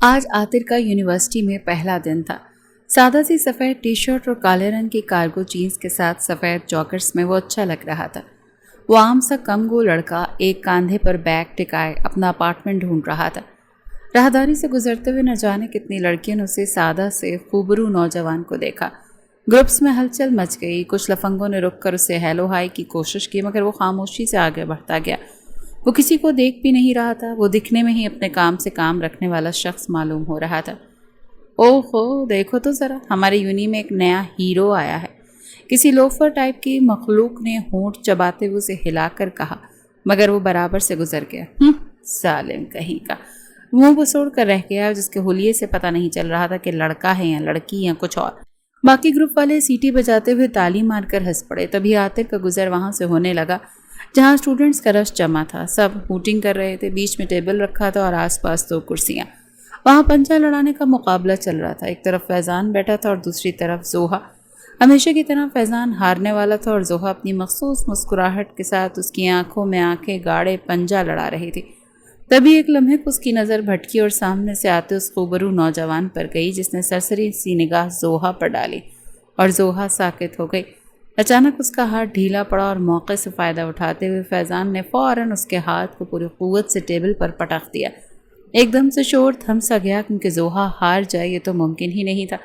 آج عاطر کا یونیورسٹی میں پہلا دن تھا۔ سادہ سی سفید ٹی شرٹ اور کالے رنگ کی کارگو جینز کے ساتھ سفید جاکرز میں وہ اچھا لگ رہا تھا۔ وہ عام سا کم گو لڑکا ایک کاندھے پر بیگ ٹکائے اپنا اپارٹمنٹ ڈھونڈ رہا تھا۔ راہداری سے گزرتے ہوئے نہ جانے کتنی لڑکیوں نے اسے سادہ سے خوبرو نوجوان کو دیکھا۔ گروپس میں ہلچل مچ گئی، کچھ لفنگوں نے رک کر اسے ہیلو ہائی کی کوشش کی، مگر وہ خاموشی سے آگے بڑھتا گیا۔ وہ کسی کو دیکھ بھی نہیں رہا تھا، وہ دکھنے میں ہی اپنے کام سے کام رکھنے والا شخص معلوم ہو رہا تھا۔ اوہ ہو، دیکھو تو ذرا، ہمارے یونی میں ایک نیا ہیرو آیا ہے، کسی لوفر ٹائپ کی مخلوق نے ہونٹ چباتے ہوئے اسے ہلا کر کہا، مگر وہ برابر سے گزر گیا۔ ظالم کہیں کا، منہ بسوڑ کر رہ گیا، جس کے حلیے سے پتہ نہیں چل رہا تھا کہ لڑکا ہے یا لڑکی یا کچھ اور۔ باقی گروپ والے سیٹی بجاتے ہوئے تالی مار کر ہنس پڑے۔ تبھی عاطر کا گزر وہاں سے ہونے لگا جہاں اسٹوڈنٹس کا رش جمع تھا۔ سب ہوٹنگ کر رہے تھے، بیچ میں ٹیبل رکھا تھا اور آس پاس 2 کرسیاں۔ وہاں پنجہ لڑانے کا مقابلہ چل رہا تھا۔ ایک طرف فیضان بیٹھا تھا اور دوسری طرف زوہا۔ ہمیشہ کی طرح فیضان ہارنے والا تھا اور زوہا اپنی مخصوص مسکراہٹ کے ساتھ اس کی آنکھوں میں آنکھیں گاڑے پنجہ لڑا رہی تھی۔ تبھی ایک لمحے کو اس کی نظر بھٹکی اور سامنے سے آتے اس خوبرو نوجوان پر گئی، جس نے سرسری سی نگاہ زوہا پر ڈالی اور زوہا ساکت ہو گئی۔ اچانک اس کا ہاتھ ڈھیلا پڑا اور موقع سے فائدہ اٹھاتے ہوئے فیضان نے فوراً اس کے ہاتھ کو پوری قوت سے ٹیبل پر پٹخ دیا۔ ایک دم سے شور تھم سا گیا، کیونکہ زوہا ہار جائے یہ تو ممکن ہی نہیں تھا۔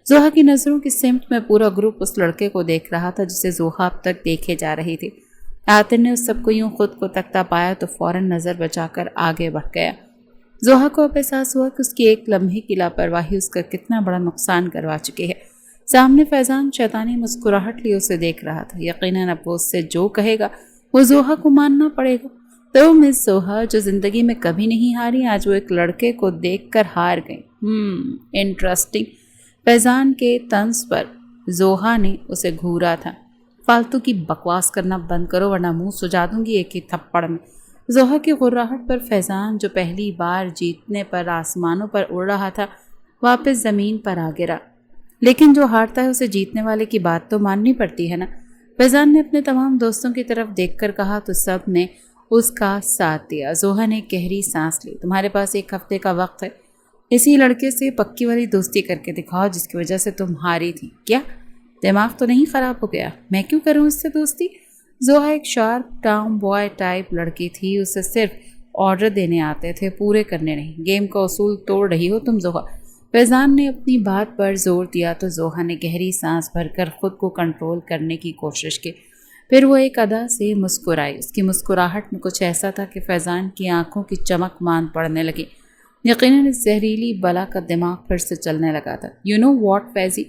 زوہا کی نظروں کی سمت میں پورا گروپ اس لڑکے کو دیکھ رہا تھا جسے زوہا اب تک دیکھے جا رہی تھی۔ عاطر نے اس سب کو یوں خود کو تکتا پایا تو فوراً نظر بچا کر آگے بڑھ گیا۔ زوہا کو اب احساس ہوا کہ اس کی ایک لمحے کی لاپرواہی اس کا کتنا بڑا نقصان کروا چکی ہے۔ سامنے فیضان شیطانی مسکراہٹ لیے اسے دیکھ رہا تھا۔ یقیناً اب وہ اس سے جو کہے گا وہ زوہا کو ماننا پڑے گا۔ تو مس زوہا جو زندگی میں کبھی نہیں ہاری، آج وہ ایک لڑکے کو دیکھ کر ہار گئی۔ انٹرسٹنگ۔ فیضان کے طنز پر زوہا نے اسے گھورا تھا۔ فالتو کی بکواس کرنا بند کرو ورنہ منہ سجا دوں گی ایک ہی تھپڑ میں۔ زوہا کی غراہٹ پر فیضان جو پہلی بار جیتنے پر آسمانوں پر اڑ رہا تھا واپس زمین پر آ گرا۔ لیکن جو ہارتا ہے اسے جیتنے والے کی بات تو ماننی پڑتی ہے نا۔ فیضان نے اپنے تمام دوستوں کی طرف دیکھ کر کہا تو سب نے اس کا ساتھ دیا۔ زوہا نے گہری سانس لی۔ تمہارے پاس 1 ہفتے کا وقت ہے، اسی لڑکے سے پکی والی دوستی کر کے دکھاؤ جس کی وجہ سے تم ہاری تھی۔ کیا دماغ تو نہیں خراب ہو گیا؟ میں کیوں کروں اس سے دوستی؟ زوہا ایک شارپ ٹام بوائے ٹائپ لڑکی تھی، اسے صرف آرڈر دینے آتے تھے، پورے کرنے نہیں۔ گیم کا اصول توڑ رہی ہو تم زوہا۔ فیضان نے اپنی بات پر زور دیا تو زوہا نے گہری سانس بھر کر خود کو کنٹرول کرنے کی کوشش کی۔ پھر وہ ایک ادا سے مسکرائی۔ اس کی مسکراہٹ میں کچھ ایسا تھا کہ فیضان کی آنکھوں کی چمک ماند پڑنے لگی۔ یقیناً اس زہریلی بلا کا دماغ پھر سے چلنے لگا تھا۔ یو نو واٹ فیضی،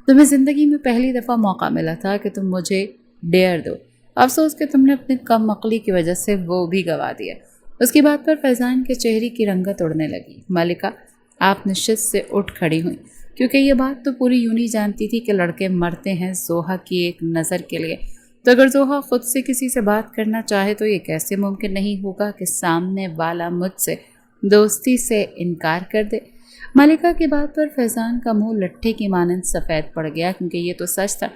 تمہیں زندگی میں پہلی دفعہ موقع ملا تھا کہ تم مجھے ڈیئر دو۔ افسوس کہ تم نے اپنے کم عقلی کی وجہ سے وہ بھی گوا دیا۔ اس کی بات پر فیضان کے چہرے کی رنگت اڑنے لگی۔ ملکہ، آپ نشست سے اٹھ کھڑی ہوئیں، کیونکہ یہ بات تو پوری یونی جانتی تھی کہ لڑکے مرتے ہیں زوہا کی ایک نظر کے لیے۔ تو اگر زوہا خود سے کسی سے بات کرنا چاہے تو یہ کیسے ممکن نہیں ہوگا کہ سامنے والا مجھ سے دوستی سے انکار کر دے؟ ملکہ کی بات پر فیضان کا منہ لٹھے کی مانند سفید پڑ گیا، کیونکہ یہ تو سچ تھا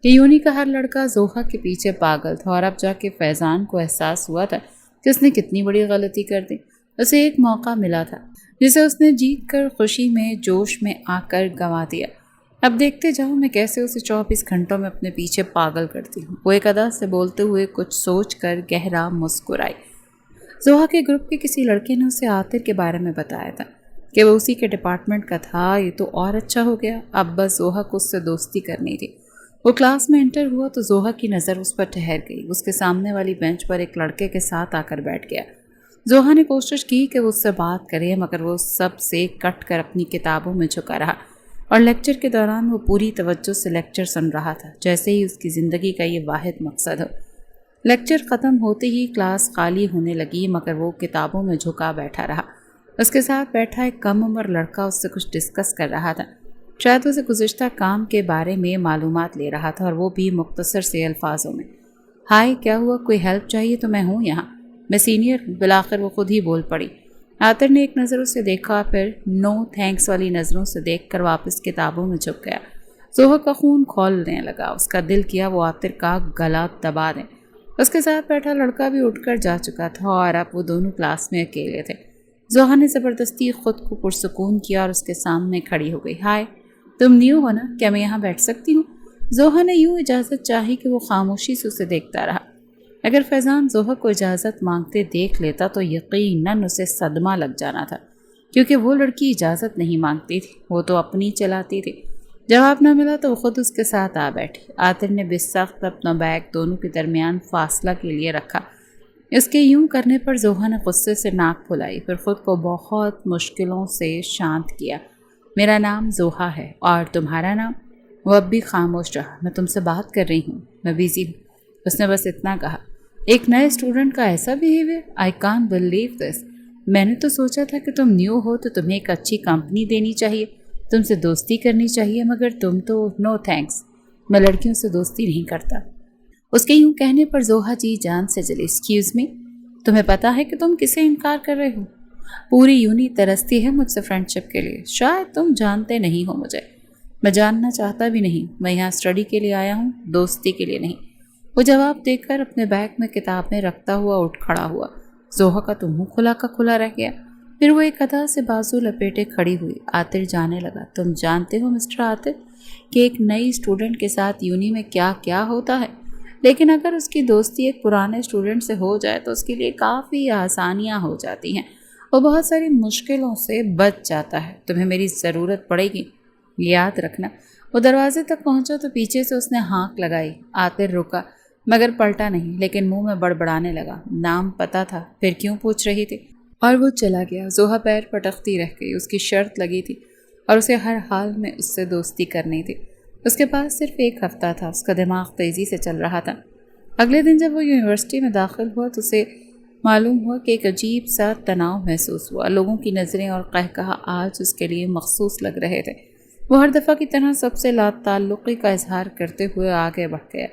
کہ یونی کا ہر لڑکا زوہا کے پیچھے پاگل تھا، اور اب جا کے فیضان کو احساس ہوا تھا کہ اس نے کتنی بڑی غلطی کر دی۔ اسے ایک موقع ملا تھا جسے اس نے جیت کر خوشی میں جوش میں آ کر گنوا دیا۔ اب دیکھتے جاؤ میں کیسے اسے 24 گھنٹوں میں اپنے پیچھے پاگل کرتی ہوں۔ وہ ایک ادا سے بولتے ہوئے کچھ سوچ کر گہرا مسکرائی۔ زوہا کے گروپ کے کسی لڑکے نے اسے عاطر کے بارے میں بتایا تھا کہ وہ اسی کے ڈپارٹمنٹ کا تھا۔ یہ تو اور اچھا ہو گیا، اب بس زوہا کو اس سے دوستی کرنی تھی۔ وہ کلاس میں انٹر ہوا تو زوہا کی نظر اس پر ٹھہر گئی۔ اس کے سامنے والی بینچ پر ایک لڑکے کے ساتھ آ کر بیٹھ گیا۔ زوہا نے کوشش کی کہ وہ اس سے بات کرے، مگر وہ سب سے کٹ کر اپنی کتابوں میں جھکا رہا، اور لیکچر کے دوران وہ پوری توجہ سے لیکچر سن رہا تھا، جیسے ہی اس کی زندگی کا یہ واحد مقصد ہو۔ لیکچر ختم ہوتے ہی کلاس خالی ہونے لگی، مگر وہ کتابوں میں جھکا بیٹھا رہا۔ اس کے ساتھ بیٹھا ایک کم عمر لڑکا اس سے کچھ ڈسکس کر رہا تھا۔ شاید اسے گزشتہ کام کے بارے میں معلومات لے رہا تھا، اور وہ بھی مختصر سے الفاظوں میں۔ ہائے، کیا ہوا؟ کوئی ہیلپ چاہیے تو میں ہوں یہاں، میں سینئر ہوں۔ بالآخر وہ خود ہی بول پڑی۔ عاطر نے ایک نظر اسے دیکھا، پھر نو تھینکس والی نظروں سے دیکھ کر واپس کتابوں میں جھک گیا۔ زوہا کا خون کھولنے لگا۔ اس کا دل کیا وہ عاطر کا گلا دبا دیں۔ اس کے ساتھ بیٹھا لڑکا بھی اٹھ کر جا چکا تھا، اور اب وہ دونوں کلاس میں اکیلے تھے۔ زوہا نے زبردستی خود کو پرسکون کیا اور اس کے سامنے کھڑی ہو گئی۔ ہائے، تم نیو ہو نا؟ کیا میں یہاں بیٹھ سکتی ہوں؟ زوہا نے یوں اجازت چاہی کہ وہ خاموشی سے اسے دیکھتا رہا۔ اگر فیضان زوہا کو اجازت مانگتے دیکھ لیتا تو یقیناً اسے صدمہ لگ جانا تھا، کیونکہ وہ لڑکی اجازت نہیں مانگتی تھی، وہ تو اپنی چلاتی تھی۔ جواب نہ ملا تو وہ خود اس کے ساتھ آ بیٹھی۔ عاطر نے بسخت اپنا بیگ دونوں کے درمیان فاصلہ کے لیے رکھا۔ اس کے یوں کرنے پر زوہا نے غصے سے ناک پھلائی، پھر خود کو بہت مشکلوں سے شانت کیا۔ میرا نام زوہا ہے، اور تمہارا نام؟ وہ اب بھی خاموش رہا۔ میں تم سے بات کر رہی ہوں، میں بیزی ہوں، اس نے بس اتنا کہا۔ ایک نئے اسٹوڈنٹ کا ایسا behaviour, I can't believe this. میں نے تو سوچا تھا کہ تم نیو ہو تو تمہیں ایک اچھی کمپنی دینی چاہیے، تم سے دوستی کرنی چاہیے، مگر تم تو نو تھینکس، میں لڑکیوں سے دوستی نہیں کرتا۔ اس کے یوں کہنے پر زوہا جی جان سے جلی۔ ایکسکیوز می، تمہیں پتا ہے کہ تم کسے انکار کر رہے ہو؟ پوری یونی ترستی ہے مجھ سے فرینڈ شپ کے لیے۔ شاید تم جانتے نہیں ہو مجھے، میں جاننا چاہتا بھی نہیں۔ میں یہاں اسٹڈی کے لیے آیا ہوں، دوستی کے لیے نہیں۔ وہ جواب دے کر اپنے بیگ میں کتابیں رکھتا ہوا اٹھ کھڑا ہوا۔ زوہا کا تو منہ کھلا کا کھلا رہ گیا۔ پھر وہ ایک ادا سے بازو لپیٹے کھڑی ہوئی۔ عاطر جانے لگا۔ تم جانتے ہو مسٹر عاطر کہ ایک نئی اسٹوڈنٹ کے ساتھ یونی میں کیا کیا ہوتا ہے، لیکن اگر اس کی دوستی ایک پرانے اسٹوڈنٹ سے ہو جائے تو اس کے لیے کافی آسانیاں ہو جاتی ہیں، وہ بہت ساری مشکلوں سے بچ جاتا ہے۔ تمہیں میری ضرورت پڑے گی، یاد رکھنا۔ وہ دروازے تک پہنچا تو پیچھے سے اس نے ہانک لگائی۔ عاطر رکا مگر پلٹا نہیں، لیکن منہ میں بڑبڑانے لگا۔ نام پتا تھا، پھر کیوں پوچھ رہی تھی؟ اور وہ چلا گیا۔ زوہا پیر پٹکتی رہ گئی۔ اس کی شرط لگی تھی اور اسے ہر حال میں اس سے دوستی کرنی تھی۔ اس کے پاس صرف ایک ہفتہ تھا، اس کا دماغ تیزی سے چل رہا تھا۔ اگلے دن جب وہ یونیورسٹی میں داخل ہوا تو اسے معلوم ہوا کہ ایک عجیب سا تناؤ محسوس ہوا۔ لوگوں کی نظریں اور قہقہا آج اس کے لیے مخصوص لگ رہے تھے۔ وہ ہر دفعہ کی طرح سب سے لا تعلقی کا اظہار کرتے ہوئے آگے بڑھ گیا،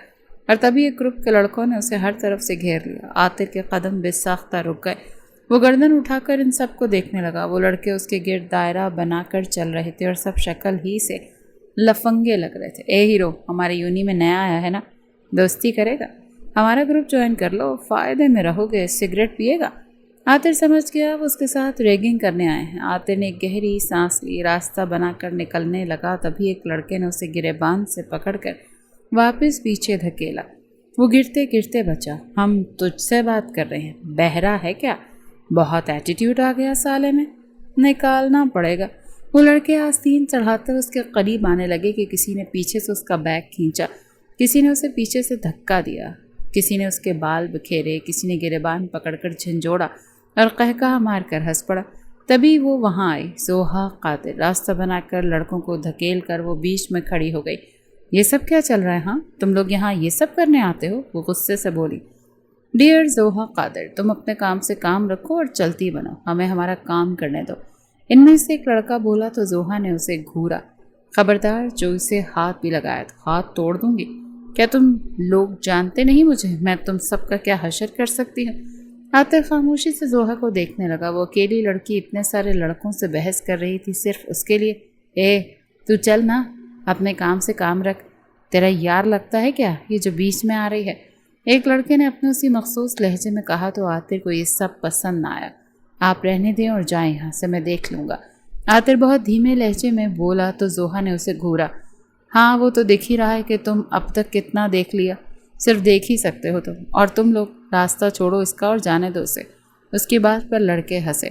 اور تبھی ایک گروپ کے لڑکوں نے اسے ہر طرف سے گھیر لیا۔ عاطر کے قدم بے ساختہ رک گئے۔ وہ گردن اٹھا کر ان سب کو دیکھنے لگا۔ وہ لڑکے اس کے گرد دائرہ بنا کر چل رہے تھے اور سب شکل ہی سے لفنگے لگ رہے تھے۔ اے ہیرو، ہمارے یونی میں نیا آیا ہے نا، دوستی کرے گا؟ ہمارا گروپ جوائن کر لو، فائدے میں رہو گے، سگریٹ پیے گا؟ عاطر سمجھ گیا وہ اس کے ساتھ ریگنگ کرنے آئے ہیں۔ عاطر نے ایک گہری سانس لی، راستہ بنا کر نکلنے لگا، تبھی ایک لڑکے نے اسے گریبان سے پکڑ کر واپس پیچھے دھکیلا۔ وہ گرتے گرتے بچا۔ ہم تجھ سے بات کر رہے ہیں، بہرا ہے کیا؟ بہت ایٹیٹیوڈ آ گیا سالے میں، نکالنا پڑے گا۔ وہ لڑکے آستین چڑھاتے اس کے قریب آنے لگے کہ کسی نے پیچھے سے اس کا بیگ کھینچا، کسی نے اسے پیچھے سے دھکا دیا، کسی نے اس کے بال بکھیرے، کسی نے گریبان پکڑ کر جھنجھوڑا اور قہقہا مار کر ہنس پڑا۔ تبھی وہ وہاں آئی، زوہا قاتل۔ راستہ بنا کر لڑکوں کو دھکیل کر وہ بیچ میں کھڑی ہو گئی۔ یہ سب کیا چل رہا ہے؟ ہاں، تم لوگ یہاں یہ سب کرنے آتے ہو؟ وہ غصے سے بولی۔ ڈیئر زوہا قادر، تم اپنے کام سے کام رکھو اور چلتی بنو، ہمیں ہمارا کام کرنے دو۔ ان میں سے ایک لڑکا بولا تو زوہا نے اسے گھورا۔ خبردار، جو اسے ہاتھ بھی لگایا تو ہاتھ توڑ دوں گی۔ کیا تم لوگ جانتے نہیں مجھے؟ میں تم سب کا کیا حشر کر سکتی ہوں؟ عاطر خاموشی سے زوہا کو دیکھنے لگا۔ وہ اکیلی لڑکی اتنے سارے لڑکوں سے بحث کر رہی تھی صرف اس کے لیے۔ اے تو چل نا، اپنے کام سے کام رکھ، تیرا یار لگتا ہے کیا یہ جو بیچ میں آ رہی ہے؟ ایک لڑکے نے اپنے اسی مخصوص لہجے میں کہا تو عاطر کو یہ سب پسند نہ آیا۔ آپ رہنے دیں اور جائیں یہاں سے، میں دیکھ لوں گا۔ عاطر بہت دھیمے لہجے میں بولا تو زوہا نے اسے گھورا۔ ہاں، وہ تو دیکھ ہی رہا ہے کہ تم اب تک کتنا دیکھ لیا، صرف دیکھ ہی سکتے ہو تم، اور تم لوگ راستہ چھوڑو اس کا اور جانے دو اسے۔ اس کی بات پر لڑکے ہنسے۔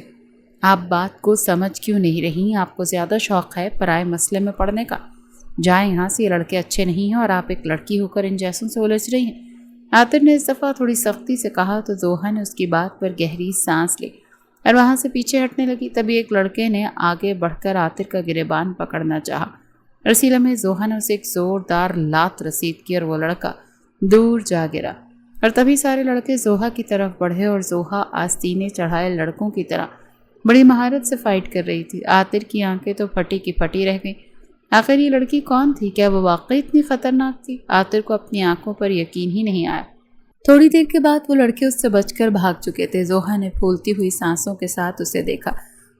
آپ بات کو سمجھ کیوں نہیں رہی؟ آپ کو زیادہ شوق ہے پرائے مسئلے میں پڑنے کا؟ جائیں یہاں سے، یہ لڑکے اچھے نہیں ہیں اور آپ ایک لڑکی ہو کر ان جیسوں سے الجھ رہی ہیں۔ عاطر نے اس دفعہ تھوڑی سختی سے کہا تو زوہا نے اس کی بات پر گہری سانس لی اور وہاں سے پیچھے ہٹنے لگی۔ تبھی ایک لڑکے نے آگے بڑھ کر عاطر کا گریبان پکڑنا چاہا، اور اسی لمحے زوہا نے اسے ایک زوردار لات رسید کی اور وہ لڑکا دور جا گرا۔ اور تبھی سارے لڑکے زوہا کی طرف بڑھے اور زوہا آستینے چڑھائے لڑکوں کی طرح بڑی مہارت سے فائٹ کر رہی تھی۔ عاطر کی آنکھیں تو پھٹی کی پھٹی رہ گئیں۔ آخر یہ لڑکی کون تھی؟ کیا وہ واقعی اتنی خطرناک تھی؟ عاطر کو اپنی آنکھوں پر یقین ہی نہیں آیا۔ تھوڑی دیر کے بعد وہ لڑکے اس سے بچ کر بھاگ چکے تھے۔ زوہا نے پھولتی ہوئی سانسوں کے ساتھ اسے دیکھا،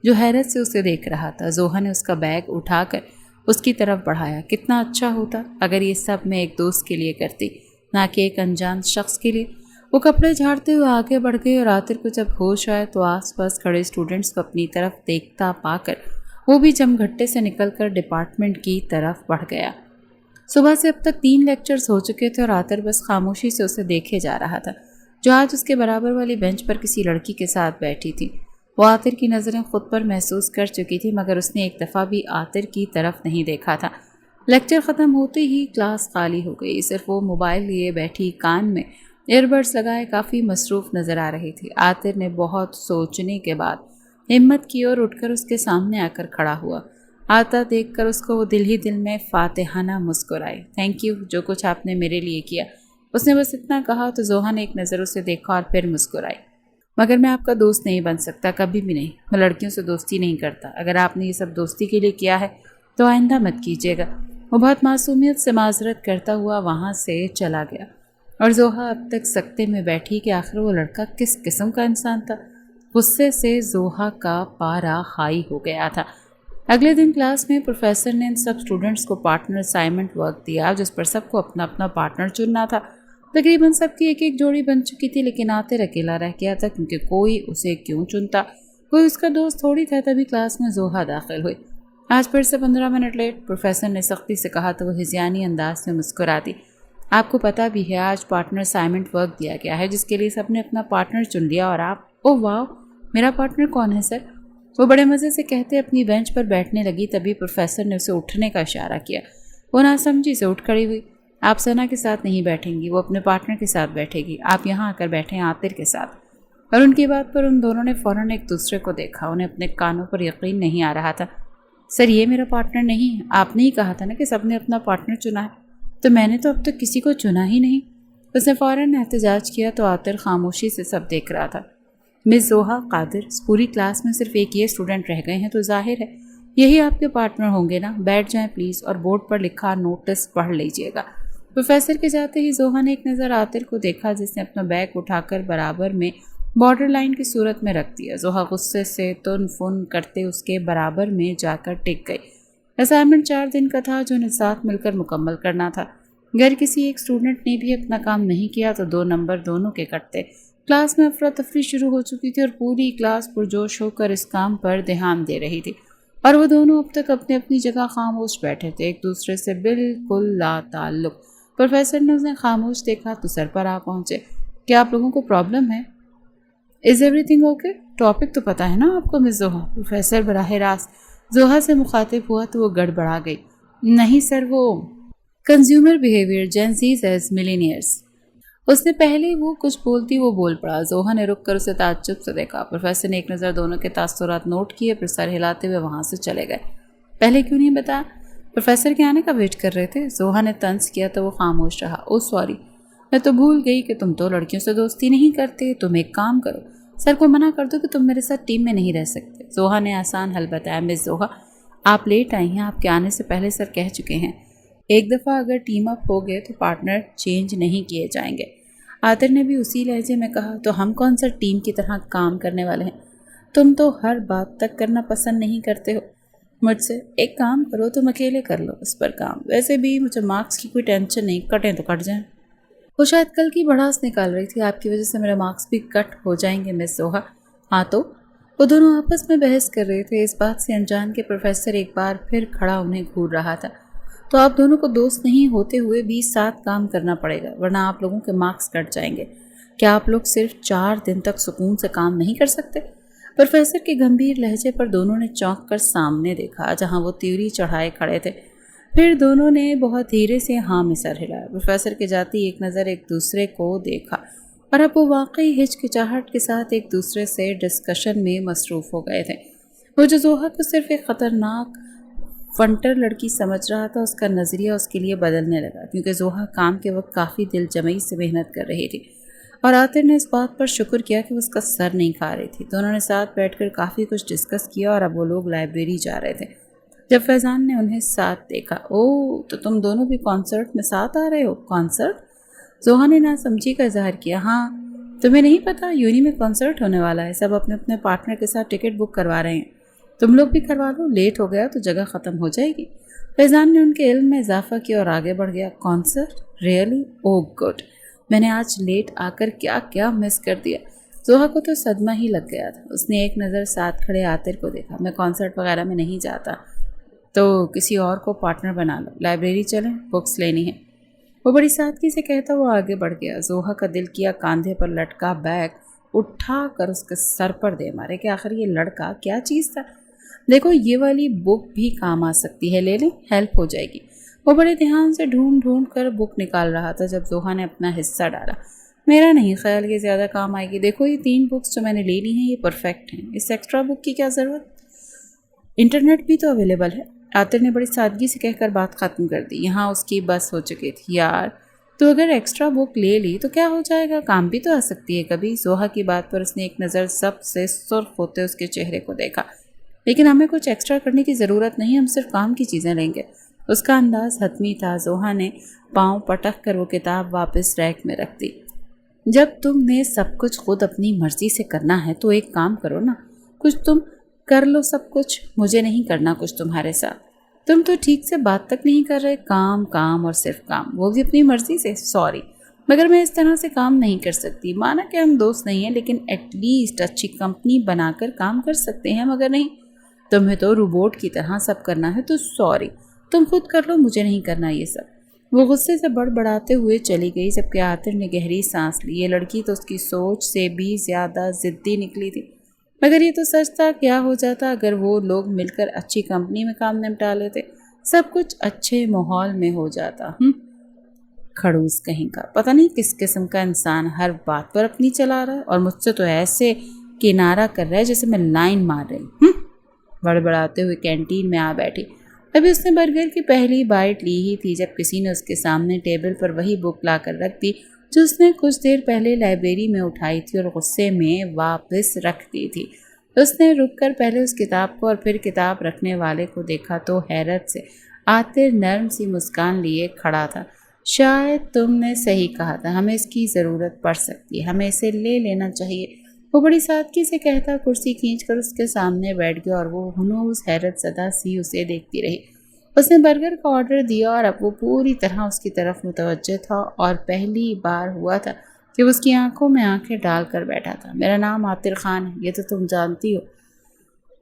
جو حیرت سے اسے دیکھ رہا تھا۔ زوہا نے اس کا بیگ اٹھا کر اس کی طرف بڑھایا۔ کتنا اچھا ہوتا اگر یہ سب میں ایک دوست کے لیے کرتی، نہ کہ ایک انجان شخص کے لیے۔ وہ کپڑے جھاڑتے ہوئے آگے بڑھ گئی اور عاطر کو جب ہوش آئے تو آس پاس کھڑے اسٹوڈنٹس کو اپنی طرف دیکھتا پا کر وہ بھی جمگھٹے سے نکل کر ڈپارٹمنٹ کی طرف بڑھ گیا۔ صبح سے اب تک 3 لیکچرز ہو چکے تھے اور عاطر بس خاموشی سے اسے دیکھے جا رہا تھا، جو آج اس کے برابر والی بینچ پر کسی لڑکی کے ساتھ بیٹھی تھی۔ وہ عاطر کی نظریں خود پر محسوس کر چکی تھی، مگر اس نے ایک دفعہ بھی عاطر کی طرف نہیں دیکھا تھا۔ لیکچر ختم ہوتے ہی کلاس خالی ہو گئی، صرف وہ موبائل لیے بیٹھی کان میں ایئر بڈس لگائے کافی مصروف نظر آ رہی تھی۔ عاطر نے بہت سوچنے کے بعد ہمت کی اور اٹھ کر اس کے سامنے آ کر کھڑا ہوا۔ آتا دیکھ کر اس کو وہ دل ہی دل میں فاتحانہ مسکرائی۔ تھینک یو، جو کچھ آپ نے میرے لیے کیا۔ اس نے بس اتنا کہا تو زوہا نے ایک نظر اسے دیکھا اور پھر مسکرائی۔ مگر میں آپ کا دوست نہیں بن سکتا، کبھی بھی نہیں۔ میں لڑکیوں سے دوستی نہیں کرتا۔ اگر آپ نے یہ سب دوستی کے لیے کیا ہے تو آئندہ مت کیجیے گا۔ وہ بہت معصومیت سے معذرت کرتا ہوا وہاں سے چلا گیا اور زوہا اب تک سکتے میں بیٹھی کہ آخر وہ لڑکا کس قسم کا انسان تھا۔ غصے سے زوہا کا پارا ہائی ہو گیا تھا۔ اگلے دن کلاس میں پروفیسر نے ان سب اسٹوڈنٹس کو پارٹنر اسائنمنٹ ورک دیا، جس پر سب کو اپنا اپنا پارٹنر چننا تھا۔ تقریباً سب کی ایک ایک جوڑی بن چکی تھی، لیکن عاطر اکیلا رہ گیا تھا، کیونکہ کوئی اسے کیوں چنتا؟ کوئی اس کا دوست تھوڑی تھا۔ تبھی کلاس میں زوہا داخل ہوئی۔ آج پھر سے 15 منٹ لیٹ، پروفیسر نے سختی سے کہا تو وہ ہذیانی انداز سے مسکرا دی۔ آپ کو پتہ بھی ہے آج پارٹنر اسائنمنٹ ورک دیا گیا ہے، جس کے لیے سب نے اپنا پارٹنر چن لیا، اور آپ؟ اوہ واو، میرا پارٹنر کون ہے سر؟ وہ بڑے مزے سے کہتے اپنی بینچ پر بیٹھنے لگی۔ تبھی پروفیسر نے اسے اٹھنے کا اشارہ کیا۔ وہ ناسمجھی سے اٹھ کھڑی ہوئی۔ آپ ثنا کے ساتھ نہیں بیٹھیں گی، وہ اپنے پارٹنر کے ساتھ بیٹھے گی۔ آپ یہاں آ کر بیٹھیں عاطر کے ساتھ۔ اور ان کی بات پر ان دونوں نے فوراً ایک دوسرے کو دیکھا۔ انہیں اپنے کانوں پر یقین نہیں آ رہا تھا۔ سر، یہ میرا پارٹنر نہیں ہے۔ آپ نے ہی کہا تھا نا کہ سب نے اپنا پارٹنر چنا ہے، تو میں نے تو اب تک کسی کو چنا ہی نہیں۔ اس نے فوراً احتجاج کیا تو عاطر خاموشی سے سب دیکھ رہا تھا۔ مس زوہا قادر، پوری کلاس میں صرف ایک یہ اسٹوڈنٹ رہ گئے ہیں، تو ظاہر ہے یہی آپ کے پارٹنر ہوں گے نا؟ بیٹھ جائیں پلیز اور بورڈ پر لکھا نوٹس پڑھ لیجیے گا۔ پروفیسر کے جاتے ہی زوہا نے ایک نظر عاطر کو دیکھا، جس نے اپنا بیگ اٹھا کر برابر میں بارڈر لائن کی صورت میں رکھ دیا۔ زوہا غصے سے تن فن کرتے اس کے برابر میں جا کر ٹک گئی۔ اسائنمنٹ 4 دن کا تھا، جو انہیں ساتھ مل کر مکمل کرنا تھا۔ اگر کسی ایک اسٹوڈنٹ نے بھی اپنا کام نہیں کیا تو 2 نمبر دونوں کے کٹتے۔ کلاس میں افراتفری شروع ہو چکی تھی اور پوری کلاس پرجوش ہو کر اس کام پر دھیان دے رہی تھی، اور وہ دونوں اب تک اپنی اپنی جگہ خاموش بیٹھے تھے، ایک دوسرے سے بالکل لا تعلق۔ پروفیسر نے اسے خاموش دیکھا تو سر پر آ پہنچے۔ کیا آپ لوگوں کو پرابلم ہے؟ Is every thing okay? Topic تو پتہ ہے نا آپ کو مس زوہا؟ پروفیسر براہ راست زوہا سے مخاطب ہوا تو وہ گڑبڑا گئی۔ نہیں سر، وہ کنزیومر بیہیویئر جینزیز ایز ملینئرز۔ اس نے پہلے وہ کچھ بولتی وہ بول پڑا۔ زوہا نے رک کر اسے تعجب سے دیکھا۔ پروفیسر نے ایک نظر دونوں کے تاثرات نوٹ کیے، پھر سر ہلاتے ہوئے وہاں سے چلے گئے۔ پہلے کیوں نہیں بتایا؟ پروفیسر کے آنے کا ویٹ کر رہے تھے۔ زوہا نے طنز کیا تو وہ خاموش رہا۔ او سوری، میں تو بھول گئی کہ تم تو لڑکیوں سے دوستی نہیں کرتے۔ تم ایک کام کرو، سر کو منع کر دو کہ تم میرے ساتھ ٹیم میں نہیں رہ سکتے۔ زوہا نے آسان حل بتایا۔ مس زوہا، آپ لیٹ آئی ہیں، آپ کے آنے سے پہلے سر کہہ چکے ہیں ایک دفعہ اگر ٹیم اپ ہو گئے تو پارٹنر چینج نہیں کیے جائیں گے۔ عاطر نے بھی اسی لہجے میں کہا۔ تو ہم کون سا ٹیم کی طرح کام کرنے والے ہیں؟ تم تو ہر بات تک کرنا پسند نہیں کرتے ہو مجھ سے۔ ایک کام کرو، تم اکیلے کر لو اس پر کام۔ ویسے بھی مجھے مارکس کی کوئی ٹینشن نہیں، کٹیں تو کٹ جائیں۔ وہ شاید کل کی بڑھاس نکال رہی تھی۔ آپ کی وجہ سے میرے مارکس بھی کٹ ہو جائیں گے مس زوہا۔ ہاں تو؟ وہ دونوں آپس میں بحث کر رہے تھے، اس بات سے انجان کے پروفیسر ایک بار پھر کھڑا انہیں گھور رہا تھا۔ تو آپ دونوں کو دوست نہیں ہوتے ہوئے بھی ساتھ کام کرنا پڑے گا، ورنہ آپ لوگوں کے مارکس کٹ جائیں گے۔ کیا آپ لوگ صرف 4 دن تک سکون سے کام نہیں کر سکتے؟ پروفیسر کے گمبھیر لہجے پر دونوں نے چونک کر سامنے دیکھا، جہاں وہ تیوری چڑھائے کھڑے تھے۔ پھر دونوں نے بہت دھیرے سے ہاں میں سر ہلایا۔ پروفیسر کے جاتے ہی ایک نظر ایک دوسرے کو دیکھا، اور اب وہ واقعی ہچکچاہٹ کے ساتھ ایک دوسرے سے ڈسکشن میں مصروف ہو گئے تھے۔ وہ جو زوہا کو صرف ایک خطرناک فنٹر لڑکی سمجھ رہا تھا، اس کا نظریہ اس کے لیے بدلنے لگا، کیونکہ زوہا کام کے وقت کافی دل جمعی سے محنت کر رہی تھی، اور عاطر نے اس بات پر شکر کیا کہ وہ اس کا سر نہیں کھا رہی تھی۔ دونوں نے ساتھ بیٹھ کر کافی کچھ ڈسکس کیا، اور اب وہ لوگ لائبریری جا رہے تھے۔ جب فیضان نے انہیں ساتھ دیکھا، اوہ تو تم دونوں بھی کانسرٹ میں ساتھ آ رہے ہو؟ کانسرٹ؟ زوہا نے ناسمجھی کا اظہار کیا۔ ہاں، تمہیں نہیں پتا یونی میں کانسرٹ ہونے والا ہے، سب اپنے اپنے پارٹنر کے ساتھ ٹکٹ بک کروا رہے ہیں، تم لوگ بھی کروا لو، لیٹ ہو گیا تو جگہ ختم ہو جائے گی۔ فیضان نے ان کے علم میں اضافہ کیا اور آگے بڑھ گیا۔ کانسرٹ؟ ریئلی؟ اوہ گڈ۔ میں نے آج لیٹ آ کر کیا کیا مس کر دیا۔ زوہا کو تو صدمہ ہی لگ گیا تھا۔ اس نے ایک نظر ساتھ کھڑے عاطر کو دیکھا۔ میں کانسرٹ وغیرہ میں نہیں جاتا، تو کسی اور کو پارٹنر بنا لو، لائبریری چلیں، بکس لینی ہے۔ وہ بڑی سادگی سے کہتا وہ آگے بڑھ گیا۔ زوہا کا دل کیا کاندھے پر لٹکا بیگ اٹھا کر اس کے سر پر دے مارے کہ آخر یہ لڑکا کیا چیز تھا۔ دیکھو یہ والی بک بھی کام آ سکتی ہے، لے لیں، ہیلپ ہو جائے گی۔ وہ بڑے دھیان سے ڈھونڈ ڈھونڈ کر بک نکال رہا تھا جب زوہا نے اپنا حصہ ڈالا۔ میرا نہیں خیال یہ زیادہ کام آئے گی۔ دیکھو یہ 3 بکس جو میں نے لے لی ہیں یہ پرفیکٹ ہیں، اس ایکسٹرا بک کی کیا ضرورت؟ انٹرنیٹ بھی تو اویلیبل ہے۔ عاطر نے بڑی سادگی سے کہہ کر بات ختم کر دی۔ یہاں اس کی بس ہو چکی تھی۔ یار تو اگر ایکسٹرا بک لے لی تو کیا ہو جائے گا، کام بھی تو آ سکتی ہے کبھی۔ زوہا کی بات پر اس نے ایک نظر سب سے سرخ ہوتے اس کے چہرے کو دیکھا۔ لیکن ہمیں کچھ ایکسٹرا کرنے کی ضرورت نہیں، ہم صرف کام کی چیزیں لیں گے۔ اس کا انداز حتمی تھا۔ زوہا نے پاؤں پٹک کر وہ کتاب واپس ریک میں رکھ دی۔ جب تم نے سب کچھ خود اپنی مرضی سے کرنا ہے تو ایک کام کرو نا، کچھ تم کر لو، سب کچھ مجھے نہیں کرنا کچھ تمہارے ساتھ۔ تم تو ٹھیک سے بات تک نہیں کر رہے، کام کام اور صرف کام، وہ بھی اپنی مرضی سے۔ سوری مگر میں اس طرح سے کام نہیں کر سکتی۔ مانا کہ ہم دوست نہیں ہیں لیکن ایٹ لیسٹ اچھی کمپنی بنا کر کام کر سکتے ہیں، مگر نہیں، تمہیں تو روبوٹ کی طرح سب کرنا ہے، تو سوری، تم خود کر لو، مجھے نہیں کرنا یہ سب۔ وہ غصے سے بڑبڑاتے ہوئے چلی گئی جبکہ عاطر نے گہری سانس لی۔ یہ لڑکی تو اس کی سوچ سے بھی زیادہ ضدی نکلی تھی، مگر یہ تو سچ تھا۔ کیا ہو جاتا اگر وہ لوگ مل کر اچھی کمپنی میں کام نمٹا لیتے، سب کچھ اچھے ماحول میں ہو جاتا۔ کھڑوس کہیں کا، پتہ نہیں کس قسم کا انسان، ہر بات پر اپنی چلا رہا ہے اور مجھ سے تو ایسے کنارہ کر رہا ہے جیسے میں لائن مار رہی ہوں۔ بڑبڑاتے ہوئے کینٹین میں آ بیٹھی۔ ابھی اس نے برگر کی پہلی بائٹ لی ہی تھی جب کسی نے اس کے سامنے ٹیبل پر وہی بک لا کر رکھ دی جو اس نے کچھ دیر پہلے لائبریری میں اٹھائی تھی اور غصے میں واپس رکھ دی تھی۔ اس نے رک کر پہلے اس کتاب کو اور پھر کتاب رکھنے والے کو دیکھا تو حیرت سے عاطر نرم سی مسکان لیے کھڑا تھا۔ شاید تم نے صحیح کہا تھا، ہمیں اس کی ضرورت پڑ سکتی ہے، ہمیں اسے لے لینا چاہیے۔ وہ بڑی سادگی سے کہتا کرسی کھینچ کر اس کے سامنے بیٹھ گیا اور وہ ہنوز حیرت زدہ سی اسے دیکھتی رہی۔ اس نے برگر کا آرڈر دیا اور اب وہ پوری طرح اس کی طرف متوجہ تھا اور پہلی بار ہوا تھا کہ اس کی آنکھوں میں آنکھیں ڈال کر بیٹھا تھا۔ میرا نام عاطر خان ہے، یہ تو تم جانتی ہو۔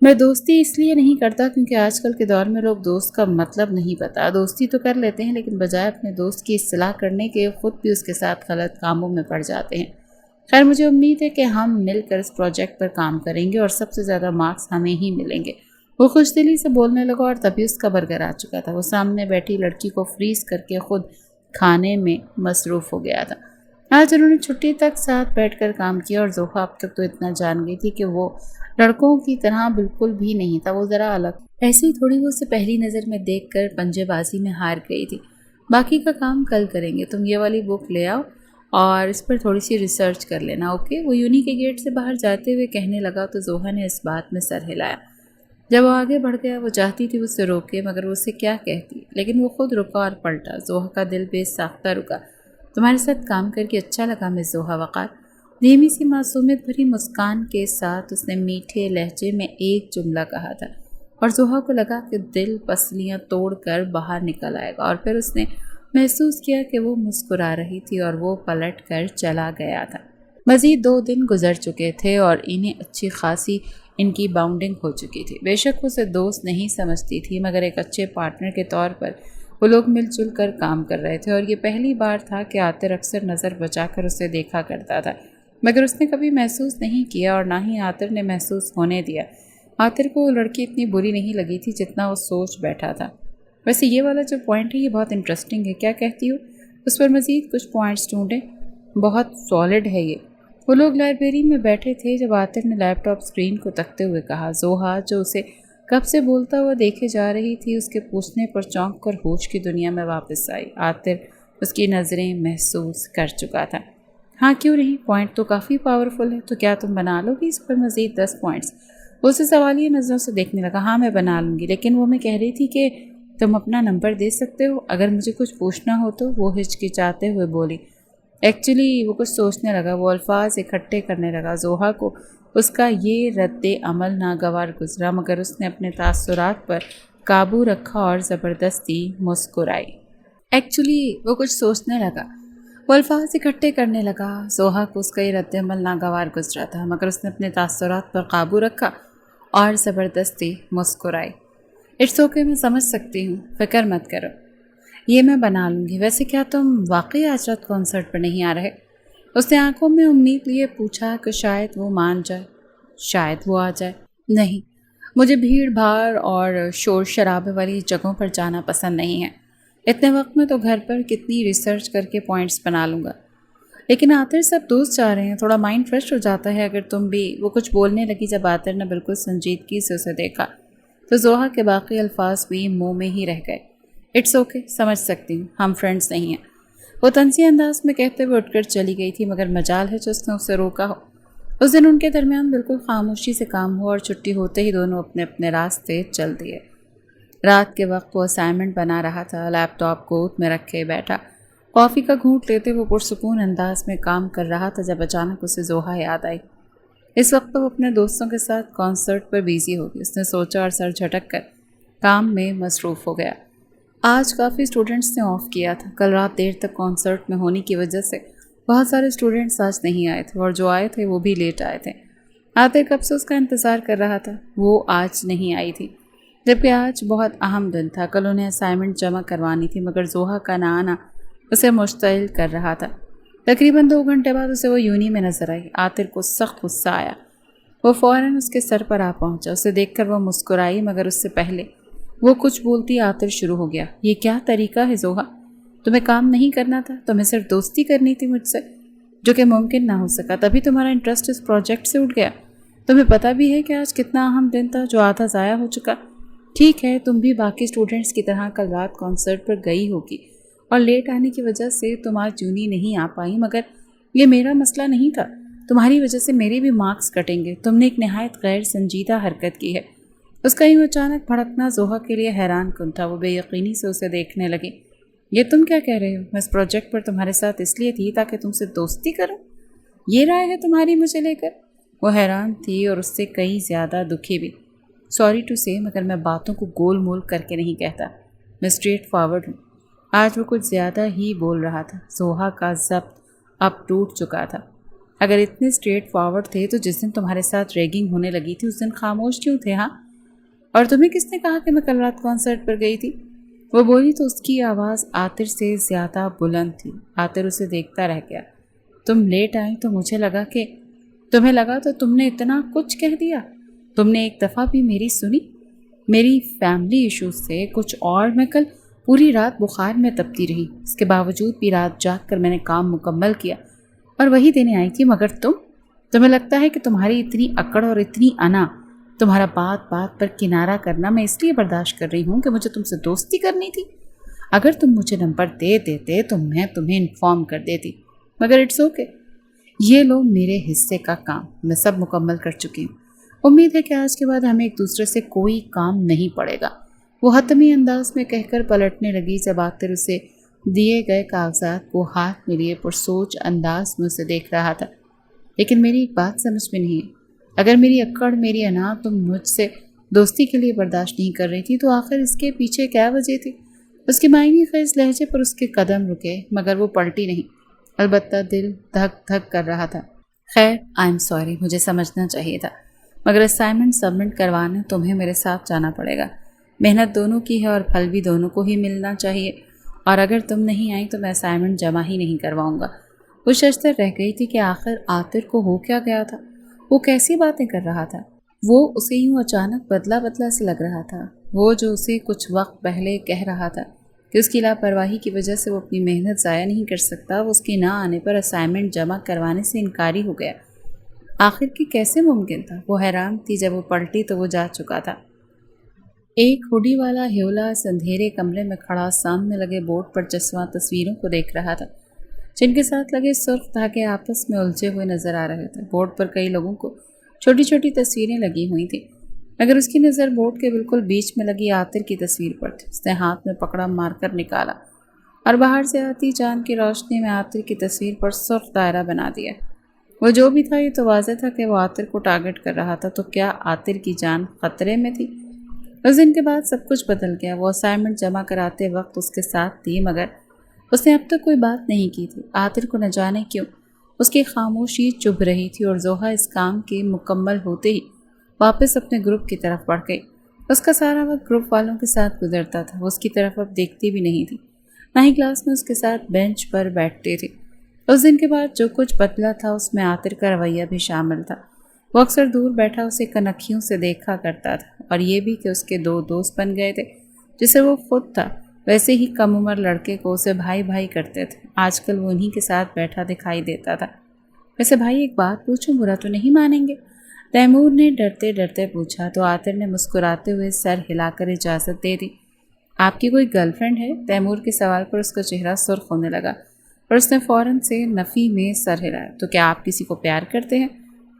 میں دوستی اس لیے نہیں کرتا کیونکہ آج کل کے دور میں لوگ دوست کا مطلب نہیں پتا۔ دوستی تو کر لیتے ہیں لیکن بجائے اپنے دوست کی اصلاح کرنے کے خود بھی اس کے ساتھ غلط کاموں میں پڑ جاتے ہیں۔ خیر مجھے امید ہے کہ ہم مل کر اس پروجیکٹ پر کام کریں گے اور سب سے زیادہ مارکس ہمیں ہی ملیں گے۔ وہ خوش دلی سے بولنے لگا اور تبھی اس کا برگر آ چکا تھا۔ وہ سامنے بیٹھی لڑکی کو فریز کر کے خود کھانے میں مصروف ہو گیا تھا۔ آج انہوں نے چھٹی تک ساتھ بیٹھ کر کام کیا اور زوہا اب تک تو اتنا جان گئی تھی کہ وہ لڑکوں کی طرح بالکل بھی نہیں تھا، وہ ذرا الگ، ایسے ہی تھوڑی وہ اسے پہلی نظر میں دیکھ کر پنجے بازی میں ہار گئی تھی۔ باقی کا کام کل کریں گے، تم یہ والی بک لے آؤ اور اس پر تھوڑی سی ریسرچ کر لینا، اوکے؟ وہ یونی کے گیٹ سے باہر جاتے ہوئے کہنے لگا تو زوہا نے اس بات میں سر ہلایا۔ جب وہ آگے بڑھ گیا وہ چاہتی تھی اسے روکے مگر وہ اسے کیا کہتی، لیکن وہ خود رکا اور پلٹا۔ زوہا کا دل بے ساختہ رکا۔ تمہارے ساتھ کام کر کے اچھا لگا مس زوہا وقار۔ دھیمی سی معصومیت بھری مسکان کے ساتھ اس نے میٹھے لہجے میں ایک جملہ کہا تھا اور زوہا کو لگا کہ دل پسلیاں توڑ کر باہر نکل آئے گا، اور پھر اس نے محسوس کیا کہ وہ مسکرا رہی تھی اور وہ پلٹ کر چلا گیا تھا۔ مزید 2 دن گزر چکے تھے اور انہیں اچھی خاصی ان کی باؤنڈنگ ہو چکی تھی۔ بے شک اسے دوست نہیں سمجھتی تھی مگر ایک اچھے پارٹنر کے طور پر وہ لوگ مل جل کر کام کر رہے تھے، اور یہ پہلی بار تھا کہ عاطر اکثر نظر بچا کر اسے دیکھا کرتا تھا مگر اس نے کبھی محسوس نہیں کیا اور نہ ہی عاطر نے محسوس ہونے دیا۔ عاطر کو وہ لڑکی اتنی بری نہیں لگی تھی جتنا وہ سوچ بیٹھا تھا۔ ویسے یہ والا جو پوائنٹ ہے یہ بہت انٹرسٹنگ ہے، کیا کہتی ہو؟ اس پر مزید کچھ پوائنٹس ڈھونڈیں، بہت سالڈ ہے یہ۔ وہ لوگ لائبریری میں بیٹھے تھے جب عاطر نے لیپ ٹاپ اسکرین کو تکتے ہوئے کہا۔ زوہا جو اسے کب سے بولتا ہوا دیکھے جا رہی تھی اس کے پوچھنے پر چونک کر ہوش کی دنیا میں واپس آئی۔ عاطر اس کی نظریں محسوس کر چکا تھا۔ ہاں کیوں نہیں، پوائنٹ تو کافی پاورفل ہے، تو کیا تم بنا لو گی اس پر مزید 10 پوائنٹس؟ وہ اسے سوالیہ نظروں سے دیکھنے لگا۔ ہاں میں بنا لوں گی، لیکن وہ میں کہہ رہی تھی کہ تم اپنا نمبر دے سکتے ہو اگر مجھے کچھ پوچھنا ہو تو۔ وہ ہچکچاتے ہوئے بولی۔ ایکچولی وہ کچھ سوچنے لگا، وہ الفاظ اکٹھے کرنے لگا۔ زوہا کو اس کا یہ رد عمل ناگوار گزرا مگر اس نے اپنے تاثرات پر قابو رکھا اور زبردستی مسکرائی۔ ایکچولی وہ کچھ سوچنے لگا، وہ الفاظ اکٹھے کرنے لگا۔ زوہا کو اس کا یہ رد عمل ناگوار گزرا تھا، مگر اس نے اپنے تاثرات پر قابو رکھا اور زبردستی مسکرائی۔ اٹس اوکے، میں سمجھ سکتی ہوں، فکر مت کرو، یہ میں بنا لوں گی۔ ویسے کیا تم واقعی آج رات کانسرٹ پر نہیں آ رہے؟ اس نے آنکھوں میں امید لیے پوچھا کہ شاید وہ مان جائے، شاید وہ آ جائے۔ نہیں، مجھے بھیڑ بھاڑ اور شور شرابے والی جگہوں پر جانا پسند نہیں ہے۔ اتنے وقت میں تو گھر پر کتنی ریسرچ کر کے پوائنٹس بنا لوں گا۔ لیکن عاطر سب دوست جا رہے ہیں، تھوڑا مائنڈ فریش ہو جاتا ہے اگر تم بھی۔ وہ کچھ بولنے لگی جب عاطر نے بالکل سنجیدگی سے اسے دیکھا تو زوہا کے باقی الفاظ بھی منہ میں ہی رہ گئے۔ اٹس اوکے، سمجھ سکتی ہوں، ہم فرینڈس نہیں ہیں، وہ طنزی انداز میں کہتے ہوئے اٹھ کر چلی گئی تھی، مگر مجال ہے جس نے اسے روکا ہو۔ اس دن ان کے درمیان بالکل خاموشی سے کام ہوا اور چھٹی ہوتے ہی دونوں اپنے اپنے راستے چل دیے۔ رات کے وقت وہ اسائنمنٹ بنا رہا تھا، لیپ ٹاپ گود میں رکھے بیٹھا کافی کا گھونٹ لیتے وہ پرسکون انداز میں کام کر رہا تھا جب اچانک اسے زوہا یاد آئی۔ اس وقت وہ اپنے دوستوں کے ساتھ کانسرٹ پر بیزی ہوگی، اس نے سوچا اور سر جھٹک کر کام میں مصروف ہو گیا۔ آج کافی اسٹوڈنٹس نے آف کیا تھا، کل رات دیر تک کانسرٹ میں ہونے کی وجہ سے بہت سارے اسٹوڈنٹس آج نہیں آئے تھے، اور جو آئے تھے وہ بھی لیٹ آئے تھے۔ عاطر کب سے اس کا انتظار کر رہا تھا، وہ آج نہیں آئی تھی، جبکہ آج بہت اہم دن تھا۔ کل انہیں اسائنمنٹ جمع کروانی تھی، مگر زوہا کا نہ آنا اسے مشتعل کر رہا تھا۔ تقریباً 2 گھنٹے بعد اسے وہ یونی میں نظر آئی۔ عاطر کو سخت غصہ آیا، وہ فوراً اس کے سر پر آ پہنچا۔ اسے دیکھ کر وہ مسکرائی، مگر اس سے پہلے وہ کچھ بولتی عاطر شروع ہو گیا۔ یہ کیا طریقہ ہے زوہا؟ تمہیں کام نہیں کرنا تھا، تمہیں صرف دوستی کرنی تھی مجھ سے، جو کہ ممکن نہ ہو سکا، تبھی تمہارا انٹرسٹ اس پروجیکٹ سے اٹھ گیا۔ تمہیں پتہ بھی ہے کہ آج کتنا اہم دن تھا جو آدھا ضائع ہو چکا۔ ٹھیک ہے، تم بھی باقی اسٹوڈنٹس کی طرح کل رات کانسرٹ پر گئی ہوگی اور لیٹ آنے کی وجہ سے تم آج یونی نہیں آ پائی، مگر یہ میرا مسئلہ نہیں تھا۔ تمہاری وجہ سے میرے بھی مارکس کٹیں گے، تم نے ایک نہایت غیر سنجیدہ حرکت کی ہے۔ اس کا یوں اچانک بھڑکنا زوہا کے لیے حیران کن تھا، وہ بے یقینی سے اسے دیکھنے لگی۔ یہ تم کیا کہہ رہے ہو؟ میں اس پروجیکٹ پر تمہارے ساتھ اس لیے تھی تاکہ تم سے دوستی کروں؟ یہ رائے ہے تمہاری مجھے لے کر؟ وہ حیران تھی اور اس سے کئی زیادہ دکھی بھی۔ سوری ٹو سے، مگر میں باتوں کو گول مول کر کے نہیں کہتا، میں اسٹریٹ فارورڈ ہوں۔ آج وہ کچھ زیادہ ہی بول رہا تھا۔ زوہا کا ضبط اب ٹوٹ چکا تھا۔ اگر اتنے اسٹریٹ فارورڈ تھے تو جس دن تمہارے ساتھ ریگنگ ہونے لگی تھی اس دن خاموش کیوں تھے؟ ہاں، اور تمہیں کس نے کہا کہ میں کل رات کانسرٹ پر گئی تھی؟ وہ بولی تو اس کی آواز عاطر سے زیادہ بلند تھی۔ عاطر اسے دیکھتا رہ گیا۔ تم لیٹ آئی تو مجھے لگا کہ تمہیں لگا تو تم نے اتنا کچھ کہہ دیا؟ تم نے ایک دفعہ بھی میری سنی؟ میری فیملی ایشوز سے کچھ اور میں کل پوری رات بخار میں تپتی رہی، اس کے باوجود بھی رات جاگ کر میں نے کام مکمل کیا اور وہی دینے آئی تھی، مگر تمہیں لگتا ہے کہ تمہاری اتنی اکڑ اور اتنی انا، تمہارا بات بات پر کنارہ کرنا میں اس لیے برداشت کر رہی ہوں کہ مجھے تم سے دوستی کرنی تھی؟ اگر تم مجھے نمبر دے دیتے تو میں تمہیں انفارم کر دیتی، مگر اٹس اوکے، یہ لو میرے حصے کا کام، میں سب مکمل کر چکی ہوں۔ امید ہے کہ آج کے بعد ہمیں ایک دوسرے سے کوئی کام نہیں پڑے گا، وہ حتمی انداز میں کہہ کر پلٹنے لگی جب عاطر اسے دیے گئے کاغذات کو ہاتھ میں لیے پرسوچ انداز میں اسے دیکھ رہا تھا۔ لیکن میری ایک بات سمجھ میں نہیں ہے، اگر میری اکڑ، میری انا تم مجھ سے دوستی کے لیے برداشت نہیں کر رہی تھی تو آخر اس کے پیچھے کیا وجہ تھی؟ اس کے معنی خیز لہجے پر اس کے قدم رکے، مگر وہ پلٹی نہیں، البتہ دل دھک دھک کر رہا تھا۔ خیر، آئی ایم سوری، مجھے سمجھنا چاہیے تھا، مگر اسائنمنٹ سبمٹ کروانے تمہیں میرے ساتھ جانا پڑے گا۔ محنت دونوں کی ہے اور پھل بھی دونوں کو ہی ملنا چاہیے، اور اگر تم نہیں آئی تو میں اسائنمنٹ جمع ہی نہیں کرواؤں گا۔ وہ ششدر رہ گئی تھی کہ آخر عاطر کو ہو کیا گیا تھا، وہ کیسی باتیں کر رہا تھا؟ وہ اسے یوں اچانک بدلا بدلا سے لگ رہا تھا، وہ جو اسے کچھ وقت پہلے کہہ رہا تھا کہ اس کی لاپرواہی کی وجہ سے وہ اپنی محنت ضائع نہیں کر سکتا، وہ اس کے نہ آنے پر اسائنمنٹ جمع کروانے سے انکاری ہو گیا۔ آخر کی کیسے ممکن تھا؟ وہ حیران تھی۔ جب وہ پلٹی تو وہ جا چکا تھا۔ ایک ہوڈی والا ہیولا اندھیرے کمرے میں کھڑا سامنے لگے بورڈ پر چسپاں تصویروں کو دیکھ رہا تھا، جن کے ساتھ لگے سرخ دھاگے آپس میں الجھے ہوئے نظر آ رہے تھے۔ بورڈ پر کئی لوگوں کو چھوٹی چھوٹی تصویریں لگی ہوئی تھیں، مگر اس کی نظر بورڈ کے بالکل بیچ میں لگی عاطر کی تصویر پر تھی۔ اس نے ہاتھ میں پکڑا مارکر نکالا اور باہر سے آتی چاند کی روشنی میں عاطر کی تصویر پر سرخ دائرہ بنا دیا۔ وہ جو بھی تھا یہ تو واضح تھا کہ وہ عاطر کو ٹارگٹ کر رہا تھا، تو کیا عاطر کی جان خطرے میں تھی؟ اس دن کے بعد سب کچھ بدل گیا۔ وہ اسائنمنٹ جمع کراتے وقت اس کے ساتھ تھی، مگر اس نے اب تک کوئی بات نہیں کی تھی۔ عاطر کو نہ جانے کیوں اس کی خاموشی چبھ رہی تھی، اور زوہا اس کام کے مکمل ہوتے ہی واپس اپنے گروپ کی طرف بڑھ گئی۔ اس کا سارا وقت گروپ والوں کے ساتھ گزرتا تھا، وہ اس کی طرف اب دیکھتی بھی نہیں تھی، نہ ہی کلاس میں اس کے ساتھ بینچ پر بیٹھتے تھے۔ اس دن کے بعد جو کچھ بدلا تھا اس میں عاطر کا رویہ بھی شامل تھا۔ وہ اکثر دور بیٹھا اسے کنکھیوں سے دیکھا کرتا تھا، اور یہ بھی کہ اس کے دو دوست بن گئے تھے، جسے وہ خود تھا ویسے ہی کم عمر لڑکے کو اسے بھائی بھائی کرتے تھے۔ آج کل وہ انہی کے ساتھ بیٹھا دکھائی دیتا تھا۔ ویسے بھائی ایک بات پوچھوں، برا تو نہیں مانیں گے؟ تیمور نے ڈرتے ڈرتے پوچھا تو عاطر نے مسکراتے ہوئے سر ہلا کر اجازت دے دی۔ آپ کی کوئی گرل فرینڈ ہے؟ تیمور کے سوال پر اس کا چہرہ سرخ ہونے لگا اور اس نے فوراً سے نفی میں سر ہلایا۔ تو کیا آپ کسی کو پیار کرتے ہیں؟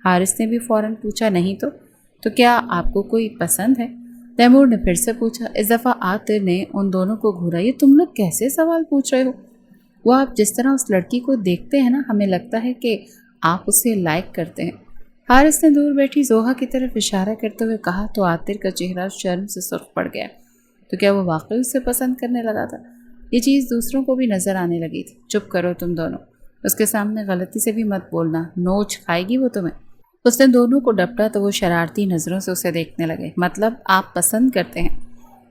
حارث نے بھی فوراً پوچھا۔ نہیں تو کیا آپ کو کوئی پسند ہے؟ تیمور نے پھر سے پوچھا۔ اس دفعہ عاطر نے ان دونوں کو گھورا۔ یہ تم لوگ کیسے سوال پوچھ رہے ہو؟ وہ آپ جس طرح اس لڑکی کو دیکھتے ہیں نا، ہمیں لگتا ہے کہ آپ اسے لائک کرتے ہیں۔ حارث نے دور بیٹھی زوہا کی طرف اشارہ کرتے ہوئے کہا تو عاطر کا چہرہ شرم سے سرخ پڑ گیا۔ تو کیا وہ واقعی اسے پسند کرنے لگا تھا؟ یہ چیز دوسروں کو بھی نظر آنے لگی تھی۔ چپ کرو تم دونوں، اس کے سامنے غلطی سے بھی مت بولنا، نوچ کھائے گی وہ تمہیں۔ اس نے دونوں کو ڈپٹا تو وہ شرارتی نظروں سے اسے دیکھنے لگے۔ مطلب آپ پسند کرتے ہیں؟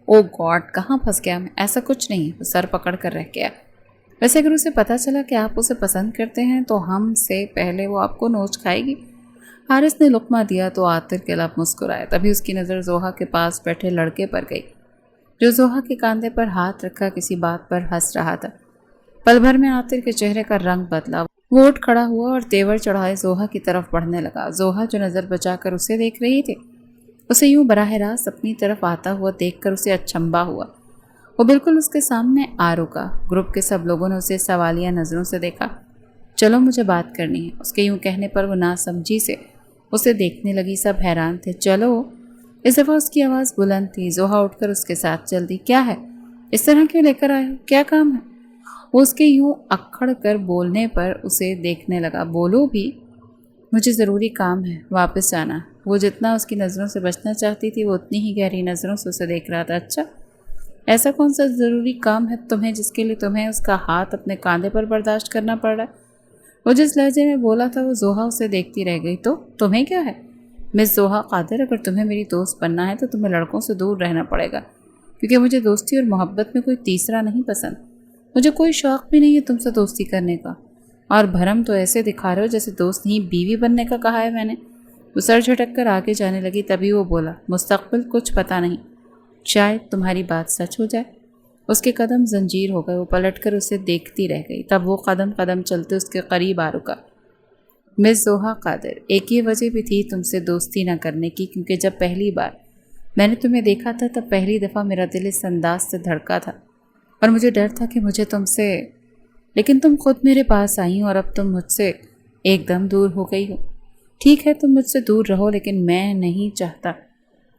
او گاڈ، کہاں پھنس گیا میں؟ ایسا کچھ نہیں، وہ سر پکڑ کر رہ گیا۔ ویسے اگر اسے پتہ چلا کہ آپ اسے پسند کرتے ہیں تو ہم سے پہلے وہ آپ کو نوچ کھائے گی۔ حارث نے لقمہ دیا تو عاطر کے لب مسکرایا۔ تبھی اس کی نظر زوہا کے پاس بیٹھے لڑکے پر گئی، جو زوہا کے کاندھے پر ہاتھ رکھا کسی بات پر ہنس رہا تھا۔ پل بھر میں عاطر کے چہرے کا رنگ بدلا، وہ اٹھ کھڑا ہوا اور تیور چڑھائے زوہا کی طرف بڑھنے لگا۔ زوہا جو نظر بچا کر اسے دیکھ رہی تھی، اسے یوں براہ راست اپنی طرف آتا ہوا دیکھ کر اسے اچنبھا ہوا۔ وہ بالکل اس کے سامنے آ رکا۔ گروپ کے سب لوگوں نے اسے سوالیہ نظروں سے دیکھا۔ چلو مجھے بات کرنی ہے، اس کے یوں کہنے پر وہ ناسمجھی سے اسے دیکھنے لگی۔ سب حیران تھے۔ چلو، اس دفعہ اس کی آواز بلند تھی۔ زوہا اٹھ کر اس کے ساتھ چل دی۔ کیا ہے؟ اس طرح کیوں لے کر آئے ہو؟ کیا کام ہے؟ وہ اس کے یوں اکھڑ کر بولنے پر اسے دیکھنے لگا۔ بولو بھی۔ مجھے ضروری کام ہے، واپس جانا۔ وہ جتنا اس کی نظروں سے بچنا چاہتی تھی وہ اتنی ہی گہری نظروں سے اسے دیکھ رہا تھا۔ اچھا، ایسا کون سا ضروری کام ہے تمہیں جس کے لیے تمہیں اس کا ہاتھ اپنے کاندھے پر برداشت کرنا پڑ رہا ہے؟ وہ جس لہجے میں بولا تھا وہ زوہا اسے دیکھتی رہ گئی۔ تو تمہیں کیا ہے؟ مس زوہا قادر، اگر تمہیں میری دوست بننا ہے تو تمہیں لڑکوں سے دور رہنا پڑے گا، کیونکہ مجھے دوستی اور محبت میں کوئی تیسرا نہیں پسند۔ مجھے کوئی شوق بھی نہیں ہے تم سے دوستی کرنے کا، اور بھرم تو ایسے دکھا رہے ہو جیسے دوست نہیں بیوی بننے کا کہا ہے میں نے۔ وہ سر جھٹک کر آگے جانے لگی، تبھی وہ بولا، مستقبل کچھ پتہ نہیں، شاید تمہاری بات سچ ہو جائے۔ اس کے قدم زنجیر ہو گئے، وہ پلٹ کر اسے دیکھتی رہ گئی۔ تب وہ قدم قدم چلتے اس کے قریب آ رکا۔ مس زوہا قادر، ایک یہ وجہ بھی تھی تم سے دوستی نہ کرنے کی، کیونکہ جب پہلی بار میں نے تمہیں دیکھا تھا تب پہلی دفعہ میرا دل اس انداز سے دھڑکا تھا، اور مجھے ڈر تھا کہ مجھے تم سے، لیکن تم خود میرے پاس آئی اور اب تم مجھ سے ایک دم دور ہو گئی ہو۔ ٹھیک ہے تم مجھ سے دور رہو، لیکن میں نہیں چاہتا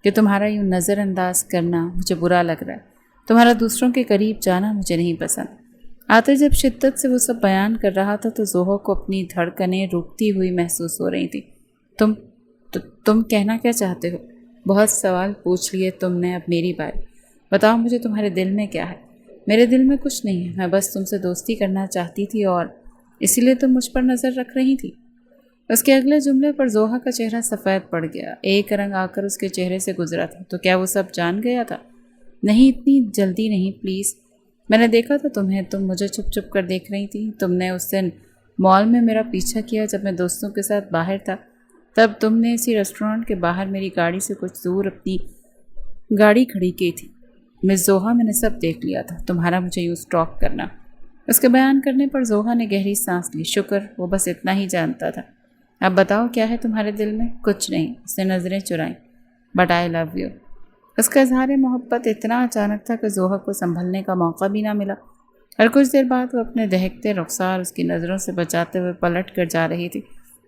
کہ تمہارا یوں نظر انداز کرنا مجھے برا لگ رہا ہے۔ تمہارا دوسروں کے قریب جانا مجھے نہیں پسند۔ عاطر جب شدت سے وہ سب بیان کر رہا تھا تو زوہا کو اپنی دھڑکنیں رکتی ہوئی محسوس ہو رہی تھی۔ تم کہنا کیا چاہتے ہو؟ بہت سوال پوچھ لیے تم نے، اب میری باری۔ بتاؤ مجھے تمہارے دل میں کیا ہے؟ میرے دل میں کچھ نہیں ہے، میں بس تم سے دوستی کرنا چاہتی تھی اور اسی لیے تم مجھ پر نظر رکھ رہی تھی۔ اس کے اگلے جملے پر زوہا کا چہرہ سفید پڑ گیا، ایک رنگ آ کر اس کے چہرے سے گزرا تھا۔ تو کیا وہ سب جان گیا تھا؟ نہیں، اتنی جلدی نہیں پلیز۔ میں نے دیکھا تھا تمہیں، تم مجھے چھپ چھپ کر دیکھ رہی تھی۔ تم نے اس دن مال میں میرا پیچھا کیا جب میں دوستوں کے ساتھ باہر تھا، تب تم نے اسی ریسٹورانٹ کے باہر میری گاڑی سے کچھ دور اپنی گاڑی کھڑی کی تھی۔ مس زوہا، میں نے سب دیکھ لیا تھا، تمہارا مجھے یوں اسٹاک کرنا۔ اس کے بیان کرنے پر زوہا نے گہری سانس لی۔ شکر، وہ بس اتنا ہی جانتا تھا۔ اب بتاؤ کیا ہے تمہارے دل میں؟ کچھ نہیں، اس نے نظریں چرائیں۔ But I love you. اس کا اظہار محبت اتنا اچانک تھا کہ زوہا کو سنبھلنے کا موقع بھی نہ ملا، اور کچھ دیر بعد وہ اپنے دہکتے رخسار اس کی نظروں سے بچاتے ہوئے پلٹ کر جا رہی تھی۔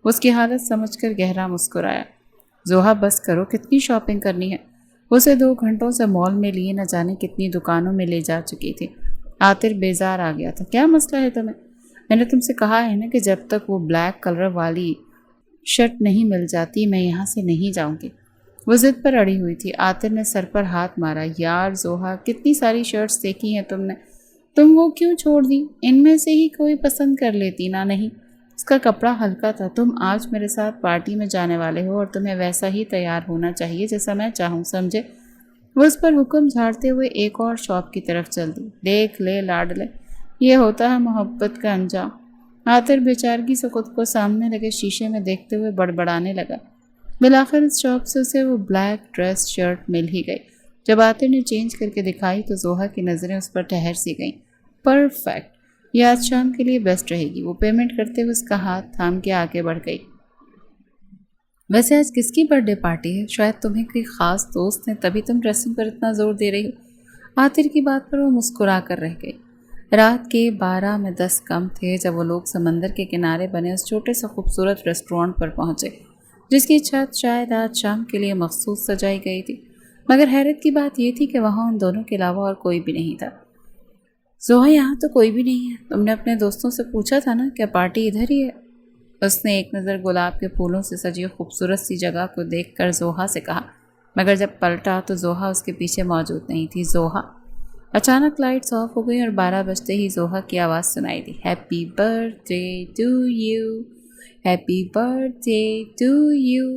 اس کی حالت سمجھ کر گہرا مسکرایا۔ زوہا بس کرو، کتنی شاپنگ کرنی ہے؟ اسے 2 گھنٹوں سے مال میں لیے نہ جانے کتنی دکانوں میں لے جا چکی تھی۔ عاطر بیزار آ گیا تھا۔ کیا مسئلہ ہے تمہیں؟ میں نے تم سے کہا ہے نا کہ جب تک وہ بلیک کلر والی شرٹ نہیں مل جاتی میں یہاں سے نہیں جاؤں گی۔ وہ ضد پر اڑی ہوئی تھی۔ عاطر نے سر پر ہاتھ مارا۔ یار زوہا، کتنی ساری شرٹس دیکھی ہیں تم نے، تم وہ کیوں چھوڑ دی؟ ان میں سے ہی کوئی پسند کر لیتی نا؟ نہیں، اس کا کپڑا ہلکا تھا۔ تم آج میرے ساتھ پارٹی میں جانے والے ہو اور تمہیں ویسا ہی تیار ہونا چاہیے جیسا میں چاہوں، سمجھے؟ وہ اس پر حکم جھاڑتے ہوئے ایک اور شاپ کی طرف چل دی۔ دیکھ لے لاڈلے، یہ ہوتا ہے محبت کا انجام۔ عاطر بیچارگی سے خود کو سامنے لگے شیشے میں دیکھتے ہوئے بڑبڑانے لگا۔ بالآخر اس شاپ سے اسے وہ بلیک ڈریس شرٹ مل ہی گئی۔ جب عاطر نے چینج کر کے دکھائی تو زوہا کی نظریں اس پر ٹھہر سی گئیں۔ پرفیکٹ، یہ آج شام کے لیے بیسٹ رہے گی۔ وہ پیمنٹ کرتے ہوئے اس کا ہاتھ تھام کے آگے بڑھ گئی۔ ویسے آج کس کی برتھ ڈے پارٹی ہے؟ شاید تمہیں کوئی خاص دوست ہیں تبھی تم ڈریسنگ پر اتنا زور دے رہی ہو۔ عاطر کی بات پر وہ مسکرا کر رہ گئی۔ رات کے 12 میں 10 کم تھے جب وہ لوگ سمندر کے کنارے بنے اس چھوٹے سے خوبصورت ریسٹورانٹ پر پہنچے جس کی چھت شاید آج شام کے لیے مخصوص سجائی گئی تھی، مگر حیرت کی بات یہ تھی کہ وہاں ان دونوں کے علاوہ اور کوئی بھی نہیں تھا۔ زوہا، یہاں تو کوئی بھی نہیں ہے۔ تم نے اپنے دوستوں سے پوچھا تھا نا کیا پارٹی ادھر ہی ہے؟ اس نے ایک نظر گلاب کے پھولوں سے سجی خوبصورت سی جگہ کو دیکھ کر زوہا سے کہا، مگر جب پلٹا تو زوہا اس کے پیچھے موجود نہیں تھی۔ زوہا! اچانک لائٹس آف ہو گئی اور 12 بجتے ہی زوہا کی آواز سنائی دی، happy birthday to you, happy birthday to you,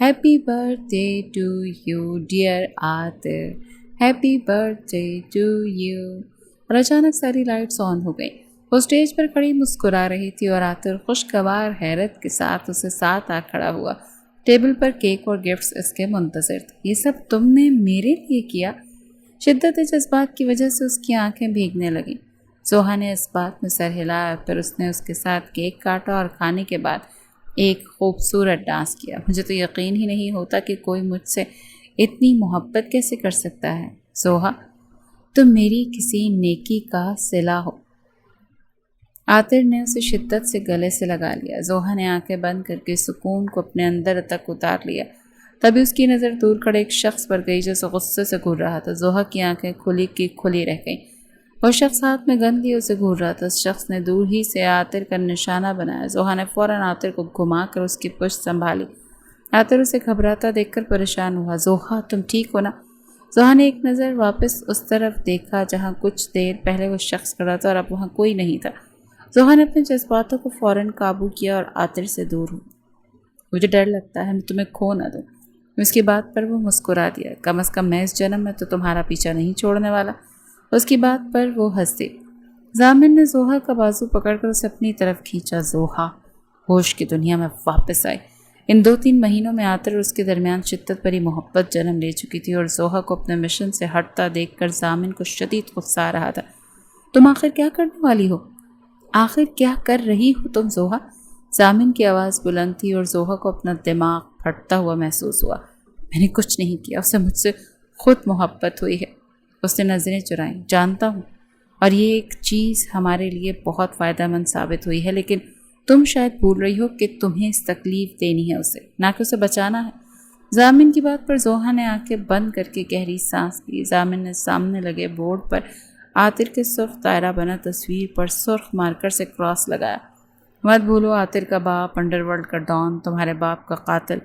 happy birthday to you dear Atir, happy birthday to you. اور اچانک ساری لائٹس آن ہو گئیں۔ وہ اسٹیج پر کھڑی مسکرا رہی تھی اور عاطر خوشگوار حیرت کے ساتھ اسے ساتھ آ کھڑا ہوا۔ ٹیبل پر کیک اور گفٹس اس کے منتظر تھے۔ یہ سب تم نے میرے لیے کیا؟ شدت جذبات کی وجہ سے اس کی آنکھیں بھیگنے لگیں۔ زوہا نے اس بات میں سر ہلایا، پھر اس نے اس کے ساتھ کیک کاٹا اور کھانے کے بعد ایک خوبصورت ڈانس کیا۔ مجھے تو یقین ہی نہیں ہوتا کہ کوئی مجھ سے اتنی محبت کیسے کر سکتا ہے۔ زوہا، تم میری کسی نیکی کا صلہ ہو۔ عاطر نے اسے شدت سے گلے سے لگا لیا۔ زوہا نے آنکھیں بند کر کے سکون کو اپنے اندر تک اتار لیا۔ تبھی اس کی نظر دور کھڑے ایک شخص پر گئی جو غصے سے گھور رہا تھا۔ زوہا کی آنکھیں کھلی کی کھلی رہ گئیں۔ وہ شخص ہاتھ میں گن لیے اسے گھور رہا تھا۔ اس شخص نے دور ہی سے عاطر کا نشانہ بنایا۔ زوہا نے فوراً عاطر کو گھما کر اس کی پشت سنبھالی۔ عاطر اسے گھبراتا دیکھ کر پریشان ہوا۔ زوہا، تم ٹھیک ہو نا؟ زوہا نے ایک نظر واپس اس طرف دیکھا جہاں کچھ دیر پہلے وہ شخص کھڑا تھا اور اب وہاں کوئی نہیں تھا۔ زوہا نے اپنے جذباتوں کو فوراً قابو کیا اور عاطر سے دور ہو۔ مجھے ڈر لگتا ہے میں تمہیں کھو نہ دوں۔ اس کی بات پر وہ مسکرا دیا۔ کم از کم میں اس جنم میں تو تمہارا پیچھا نہیں چھوڑنے والا۔ اس کی بات پر وہ ہنس دی۔ ضامن نے زوہا کا بازو پکڑ کر اسے اپنی طرف کھینچا۔ زوہا ہوش کی دنیا میں واپس آئی۔ ان 2-3 مہینوں میں عاطر اور اس کے درمیان شدت بھری محبت جنم لے چکی تھی اور زوہا کو اپنے مشن سے ہٹتا دیکھ کر ضامن کو شدید غصہ آ رہا تھا۔ تم آخر کیا کرنے والی ہو؟ آخر کیا کر رہی ہو تم زوہا؟ ضامن کی آواز بلند تھی اور زوہا کو اپنا دماغ پھٹتا ہوا محسوس ہوا۔ میں نے کچھ نہیں کیا، اسے مجھ سے خود محبت ہوئی ہے۔ اس نے نظریں چرائیں۔ جانتا ہوں، اور یہ ایک چیز ہمارے لیے بہت فائدہ مند ثابت ہوئی ہے، لیکن تم شاید بھول رہی ہو کہ تمہیں اس تکلیف دینی ہے اسے، نہ کہ اسے بچانا ہے۔ ضامن کی بات پر زوہا نے آنکھیں بند کر کے گہری سانس لی۔ ضامن نے سامنے لگے بورڈ پر عاطر کے سرخ دائرہ بنا تصویر پر سرخ مارکر سے کراس لگایا۔ مت بھولو، عاطر کا باپ، انڈر ورلڈ کا ڈان، تمہارے باپ کا قاتل۔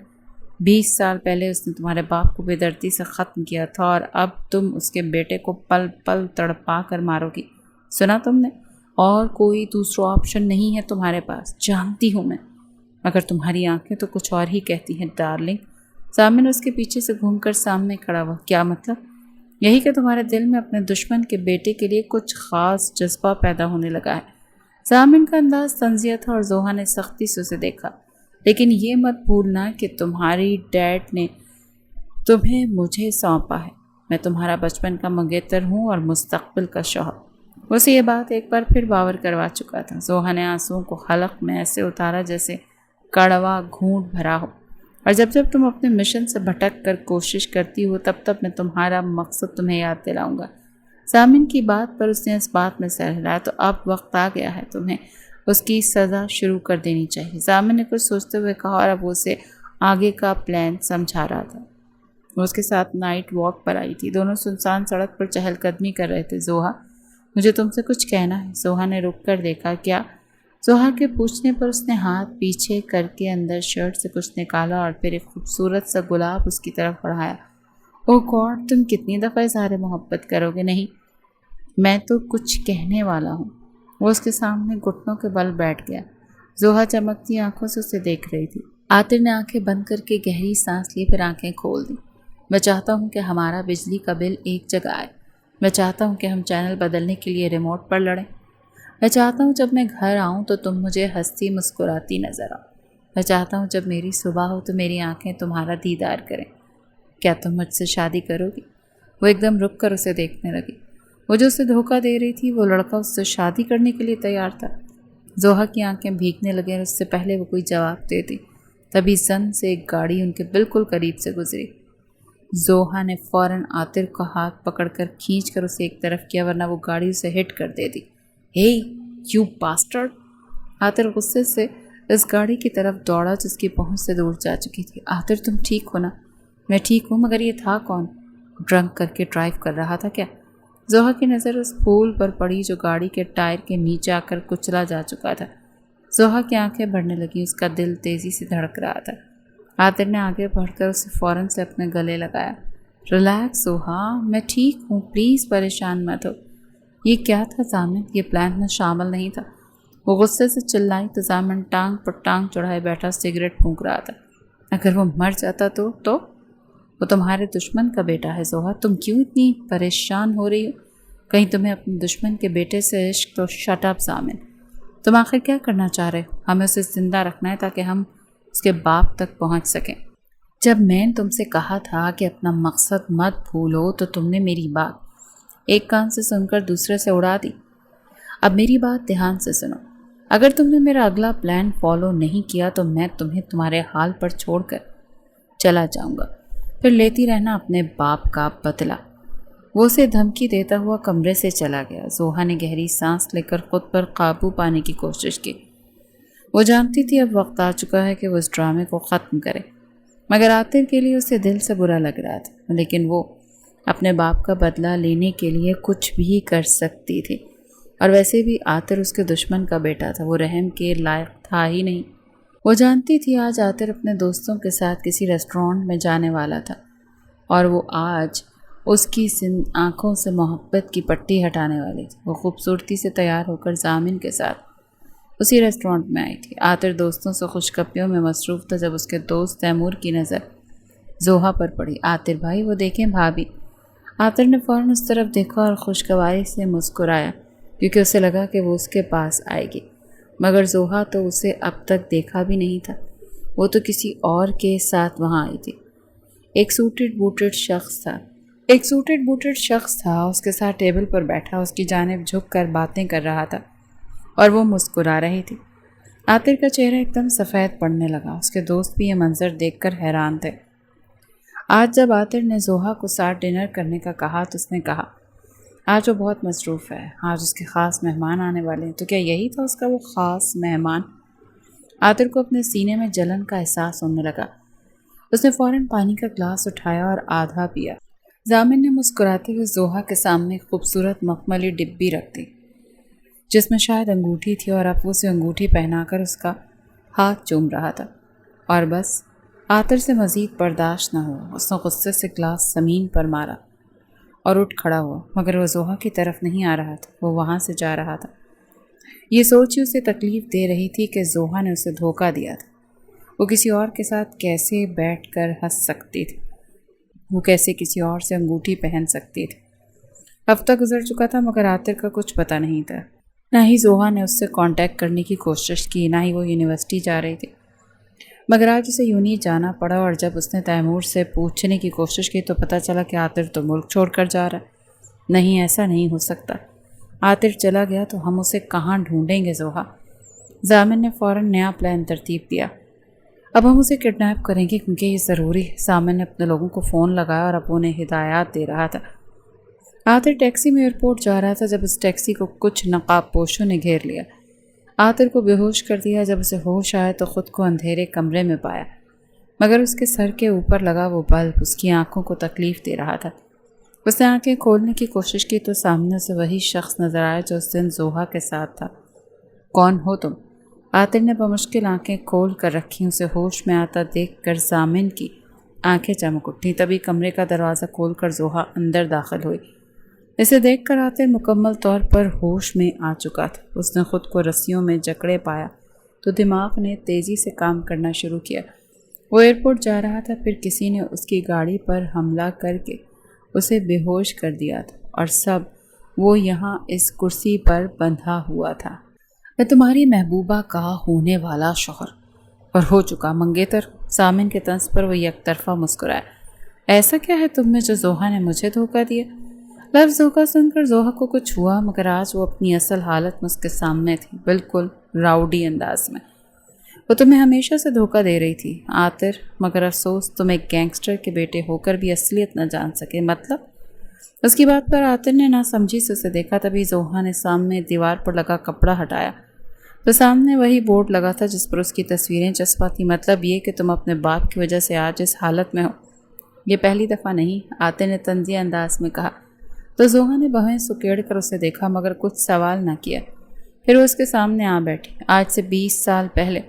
20 سال پہلے اس نے تمہارے باپ کو بے دردی سے ختم کیا تھا اور اب تم اس کے بیٹے کو پل پل تڑپا کر مارو گی۔ سنا تم نے؟ اور کوئی دوسرا آپشن نہیں ہے تمہارے پاس۔ جانتی ہوں میں، مگر تمہاری آنکھیں تو کچھ اور ہی کہتی ہیں ڈارلنگ۔ ضامن اس کے پیچھے سے گھوم کر سامنے کھڑا ہوا۔ کیا مطلب؟ یہی کہ تمہارے دل میں اپنے دشمن کے بیٹے کے لیے کچھ خاص جذبہ پیدا ہونے لگا ہے۔ ضامن کا انداز طنزیہ تھا اور زوہا نے سختی سے اسے دیکھا۔ لیکن یہ مت بھولنا کہ تمہاری ڈیڈ نے تمہیں مجھے سونپا ہے۔ میں تمہارا بچپن کا منگیتر ہوں اور مستقبل کا شوہر۔ اسے یہ بات ایک بار پھر باور کروا چکا تھا۔ زوہا نے آنسوؤں کو حلق میں ایسے اتارا جیسے کڑوا گھونٹ بھرا ہو۔ اور جب جب تم اپنے مشن سے بھٹک کر کوشش کرتی ہو تب تب میں تمہارا مقصد تمہیں یاد دلاؤں گا۔ ضامن کی بات پر اس نے اس بات میں سر ہلایا۔ تو اب وقت آ گیا ہے، تمہیں اس کی سزا شروع کر دینی چاہیے۔ ضامن نے کچھ سوچتے ہوئے کہا اور اب وہ اسے آگے کا پلان سمجھا رہا تھا۔ وہ اس کے ساتھ نائٹ واک پر آئی تھی۔ دونوں سنسان سڑک پر چہل قدمی کر رہے تھے۔ زوہا، مجھے تم سے کچھ کہنا ہے۔ زوہا نے رک کر دیکھا۔ کیا؟ زوہا کے پوچھنے پر اس نے ہاتھ پیچھے کر کے اندر شرٹ سے کچھ نکالا اور پھر ایک خوبصورت سا گلاب اس کی طرف بڑھایا۔ اوہ گاڈ، تم کتنی دفعہ اظہار محبت کرو گے؟ نہیں، میں تو کچھ کہنے والا ہوں۔ وہ اس کے سامنے گھٹنوں کے بل بیٹھ گیا۔ زوہا چمکتی آنکھوں سے اسے دیکھ رہی تھی۔ عاطر نے آنکھیں بند کر کے گہری سانس لی، پھر آنکھیں کھول دی۔ میں چاہتا ہوں کہ ہمارا بجلی کا بل ایک جگہ آئے۔ میں چاہتا ہوں کہ ہم چینل بدلنے کے لیے ریموٹ پر لڑیں۔ میں چاہتا ہوں جب میں گھر آؤں تو تم مجھے ہنستی مسکراتی نظر آؤ۔ میں چاہتا ہوں جب میری صبح ہو تو میری آنکھیں تمہارا دیدار کریں۔ کیا تم مجھ سے شادی کرو گی؟ وہ ایک دم رک کر اسے دیکھنے لگی۔ وہ جو اسے دھوکہ دے رہی تھی، وہ لڑکا اس سے شادی کرنے کے لیے تیار تھا۔ زوہا کی آنکھیں بھیگنے لگیں اور اس سے پہلے وہ کوئی جواب دیتی، تبھی زن سے ایک گاڑی ان کے بالکل قریب سے گزری۔ زوہا نے فوراً عاطر کا ہاتھ پکڑ کر کھینچ کر اسے ایک طرف کیا، ورنہ وہ گاڑی اسے ہٹ کر دیتی۔ "ہے یو باسٹرڈ!" عاطر غصے سے اس گاڑی کی طرف دوڑا جس کی پہنچ سے دور جا چکی تھی۔ "عاطر تم ٹھیک ہو نا؟" "میں ٹھیک ہوں، مگر یہ تھا کون؟ ڈرنک کر کے ڈرائیو کر رہا تھا کیا؟" زوہا کی نظر اس پھول پر پڑی جو گاڑی کے ٹائر کے نیچے آ کر کچلا جا چکا تھا۔ زوہا کی آنکھیں بھرنے لگیں، اس کا دل تیزی سے دھڑک رہا تھا۔ عاطر نے آگے بڑھ کر اسے فوراً سے اپنے گلے لگایا۔ "ریلیکس زوہا، میں ٹھیک ہوں، پلیز پریشان مت ہو۔ یہ کیا تھا ضامن؟ یہ پلان میں شامل نہیں تھا۔" وہ غصے سے چلائی تو ضامن ٹانگ پر ٹانگ چڑھائے بیٹھا سگریٹ پھونک رہا تھا۔ "اگر وہ مر جاتا تو وہ تمہارے دشمن کا بیٹا ہے زوہا، تم کیوں اتنی پریشان ہو رہی ہو؟ کہیں تمہیں اپنے دشمن کے بیٹے سے عشق تو شٹ اپ ضامن۔ تم آخر کیا کرنا چاہ رہے ہو؟ ہمیں اسے زندہ رکھنا ہے تاکہ ہم اس کے باپ تک پہنچ سکیں۔ جب میں نے تم سے کہا تھا کہ اپنا مقصد مت بھولو تو تم نے میری بات ایک کان سے سن کر دوسرے سے اڑا دی۔ اب میری بات دھیان سے سنو۔ اگر تم نے میرا اگلا پلان فالو نہیں کیا تو میں تمہیں تمہارے حال پر چھوڑ کر چلا جاؤں گا، پھر لیتی رہنا اپنے باپ کا بدلہ۔ وہ اسے دھمکی دیتا ہوا کمرے سے چلا گیا۔ زوہا نے گہری سانس لے کر خود پر قابو پانے کی کوشش کی۔ وہ جانتی تھی اب وقت آ چکا ہے کہ وہ اس ڈرامے کو ختم کرے، مگر عاطر کے لیے اسے دل سے برا لگ رہا تھا، لیکن وہ اپنے باپ کا بدلہ لینے کے لیے کچھ بھی کر سکتی تھی، اور ویسے بھی عاطر اس کے دشمن کا بیٹا تھا، وہ رحم کے لائق تھا ہی نہیں۔ وہ جانتی تھی آج عاطر اپنے دوستوں کے ساتھ کسی ریسٹورانٹ میں جانے والا تھا، اور وہ آج اس کی آنکھوں سے محبت کی پٹی ہٹانے والی تھی۔ وہ خوبصورتی سے تیار ہو کر ضامن کے ساتھ اسی ریسٹورانٹ میں آئی تھی۔ عاطر دوستوں سے خوشگپیوں میں مصروف تھا جب اس کے دوست تیمور کی نظر زوہا پر پڑی۔ "عاطر بھائی، وہ دیکھیں بھابھی۔" عاطر نے فوراً اس طرف دیکھا اور خوشگواری سے مسکرایا، کیونکہ اسے لگا کہ وہ اس کے پاس آئے گی، مگر زوہا تو اسے اب تک دیکھا بھی نہیں تھا۔ وہ تو کسی اور کے ساتھ وہاں آئی تھی۔ ایک سوٹڈ بوٹڈ شخص تھا، اس کے ساتھ ٹیبل پر بیٹھا، اس کی جانب جھک کر باتیں کر رہا تھا اور وہ مسکرا رہی تھی۔ عاطر کا چہرہ ایک دم سفید پڑنے لگا۔ اس کے دوست بھی یہ منظر دیکھ کر حیران تھے۔ آج جب عاطر نے زوہا کو ساتھ ڈنر کرنے کا کہا تو اس نے کہا، "آج وہ بہت مصروف ہے، آج اس کے خاص مہمان آنے والے ہیں۔" تو کیا یہی تھا اس کا وہ خاص مہمان؟ عاطر کو اپنے سینے میں جلن کا احساس ہونے لگا۔ اس نے فوراً پانی کا گلاس اٹھایا اور آدھا پیا۔ ضامن نے مسکراتے ہوئے زوہا کے سامنے ایک خوبصورت مخملی ڈبی رکھ دی جس میں شاید انگوٹھی تھی، اور اب اسے انگوٹھی پہنا کر اس کا ہاتھ چوم رہا تھا، اور بس عاطر سے مزید برداشت نہ ہوا۔ اس نے غصے سے گلاس زمین پر مارا اور اٹھ کھڑا ہوا، مگر وہ زوہا کی طرف نہیں آ رہا تھا، وہ وہاں سے جا رہا تھا۔ یہ سوچ ہی اسے تکلیف دے رہی تھی کہ زوہا نے اسے دھوکہ دیا تھا۔ وہ کسی اور کے ساتھ کیسے بیٹھ کر ہنس سکتی تھی، وہ کیسے کسی اور سے انگوٹھی پہن سکتی تھی۔ ہفتہ گزر چکا تھا مگر عاطر کا کچھ پتہ نہیں تھا۔ نہ ہی زوہا نے اس سے کانٹیکٹ کرنے کی کوشش کی، نہ ہی وہ یونیورسٹی جا رہی تھی، مگر آج اسے یوں ہی جانا پڑا۔ اور جب اس نے تیمور سے پوچھنے کی کوشش کی تو پتہ چلا کہ عاطر تو ملک چھوڑ کر جا رہا ہے۔ نہیں، ایسا نہیں ہو سکتا۔ عاطر چلا گیا تو ہم اسے کہاں ڈھونڈیں گے زوہا؟ ضامن نے فوراً نیا پلان ترتیب دیا۔ اب ہم اسے کڈنیپ کریں گے کیونکہ یہ ضروری ہے۔ ضامن نے اپنے لوگوں کو فون لگایا اور اب انہیں ہدایات دے رہا تھا۔ عاطر ٹیکسی میں ایئرپورٹ جا رہا تھا جب اس ٹیکسی کو کچھ نقاب پوشوں نے گھیر لیا۔ عاطر کو بے ہوش کر دیا۔ جب اسے ہوش آیا تو خود کو اندھیرے کمرے میں پایا، مگر اس کے سر کے اوپر لگا وہ بلب اس کی آنکھوں کو تکلیف دے رہا تھا۔ اس نے آنکھیں کھولنے کی کوشش کی تو سامنے سے وہی شخص نظر آیا جو اس دن زوہا کے ساتھ تھا۔ "کون ہو تم؟" عاطر نے بمشکل آنکھیں کھول کر رکھیں۔ اسے ہوش میں آتا دیکھ کر ضامن کی آنکھیں چمک اٹھیں۔ تبھی کمرے کا دروازہ کھول کر زوہا اندر داخل ہوئی۔ اسے دیکھ کر عاطر مکمل طور پر ہوش میں آ چکا تھا۔ اس نے خود کو رسیوں میں جکڑے پایا تو دماغ نے تیزی سے کام کرنا شروع کیا۔ وہ ایئرپورٹ جا رہا تھا، پھر کسی نے اس کی گاڑی پر حملہ کر کے اسے بے ہوش کر دیا تھا، اور سب وہ یہاں اس کرسی پر بندھا ہوا تھا۔ میں تمہاری محبوبہ کا ہونے والا شوہر اور ہو چکا منگیتر۔ سامن کے طنز پر وہ یک طرفہ مسکرایا۔ ایسا کیا ہے تم میں جو زوہا نے مجھے دھوکہ دیا؟ لفظ دھوکہ سن کر زوہا کو کچھ ہوا، مگر آج وہ اپنی اصل حالت میں اس کے سامنے تھی، بالکل راؤڈی انداز میں۔ وہ تمہیں ہمیشہ سے دھوکہ دے رہی تھی عاطر، مگر افسوس تم ایک گینگسٹر کے بیٹے ہو کر بھی اصلیت نہ جان سکے۔ مطلب؟ اس کی بات پر عاطر نے نہ سمجھی سے اسے دیکھا۔ تبھی زوہا نے سامنے دیوار پر لگا کپڑا ہٹایا تو سامنے وہی بورڈ لگا تھا جس پر اس کی تصویریں چسپا تھیں۔ مطلب یہ کہ تم اپنے باپ کی وجہ سے آج اس حالت میں ہو؟ یہ پہلی دفعہ نہیں، عاطر نے طنزیہ انداز میں کہا۔ تو زوہا نے بہیں سکیڑ کر اسے دیکھا، مگر کچھ سوال نہ کیا۔ پھر وہ اس کے سامنے آ بیٹھی۔ آج سے 20 سال پہلے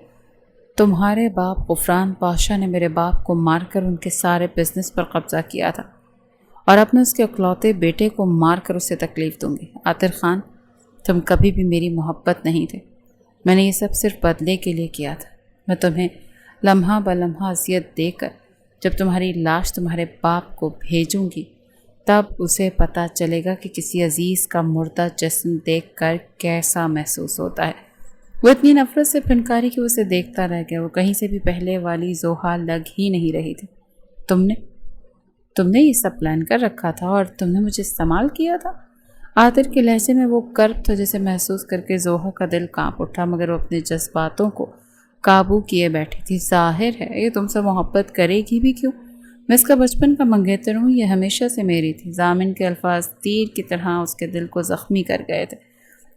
تمہارے باپ غفران پاشا نے میرے باپ کو مار کر ان کے سارے بزنس پر قبضہ کیا تھا، اور اب میں اس کے اکلوتے بیٹے کو مار کر اسے تکلیف دوں گی۔ عاطر خان، تم کبھی بھی میری محبت نہیں تھے۔ میں نے یہ سب صرف بدلے کے لیے کیا تھا۔ میں تمہیں لمحہ بلمحہ اذیت دے کر جب تمہاری لاش تمہارے باپ کو بھیجوں گی تب اسے پتہ چلے گا کہ کسی عزیز کا مردہ جسم دیکھ کر کیسا محسوس ہوتا ہے۔ وہ اتنی نفرت سے پھنکاری کہ اسے دیکھتا رہ گیا۔ وہ کہیں سے بھی پہلے والی زوہا لگ ہی نہیں رہی تھی۔ تم نے یہ سب پلان کر رکھا تھا اور تم نے مجھے استعمال کیا تھا؟ عاطر کے لہجے میں وہ کرب تھا جسے محسوس کر کے زوہا کا دل کانپ اٹھا، مگر وہ اپنے جذباتوں کو قابو کیے بیٹھی تھی۔ ظاہر ہے یہ تم سے محبت کرے گی بھی کیوں؟ میں اس کا بچپن کا منگیتر ہوں، یہ ہمیشہ سے میری تھی۔ ضامن کے الفاظ تیر کی طرح اس کے دل کو زخمی کر گئے تھے۔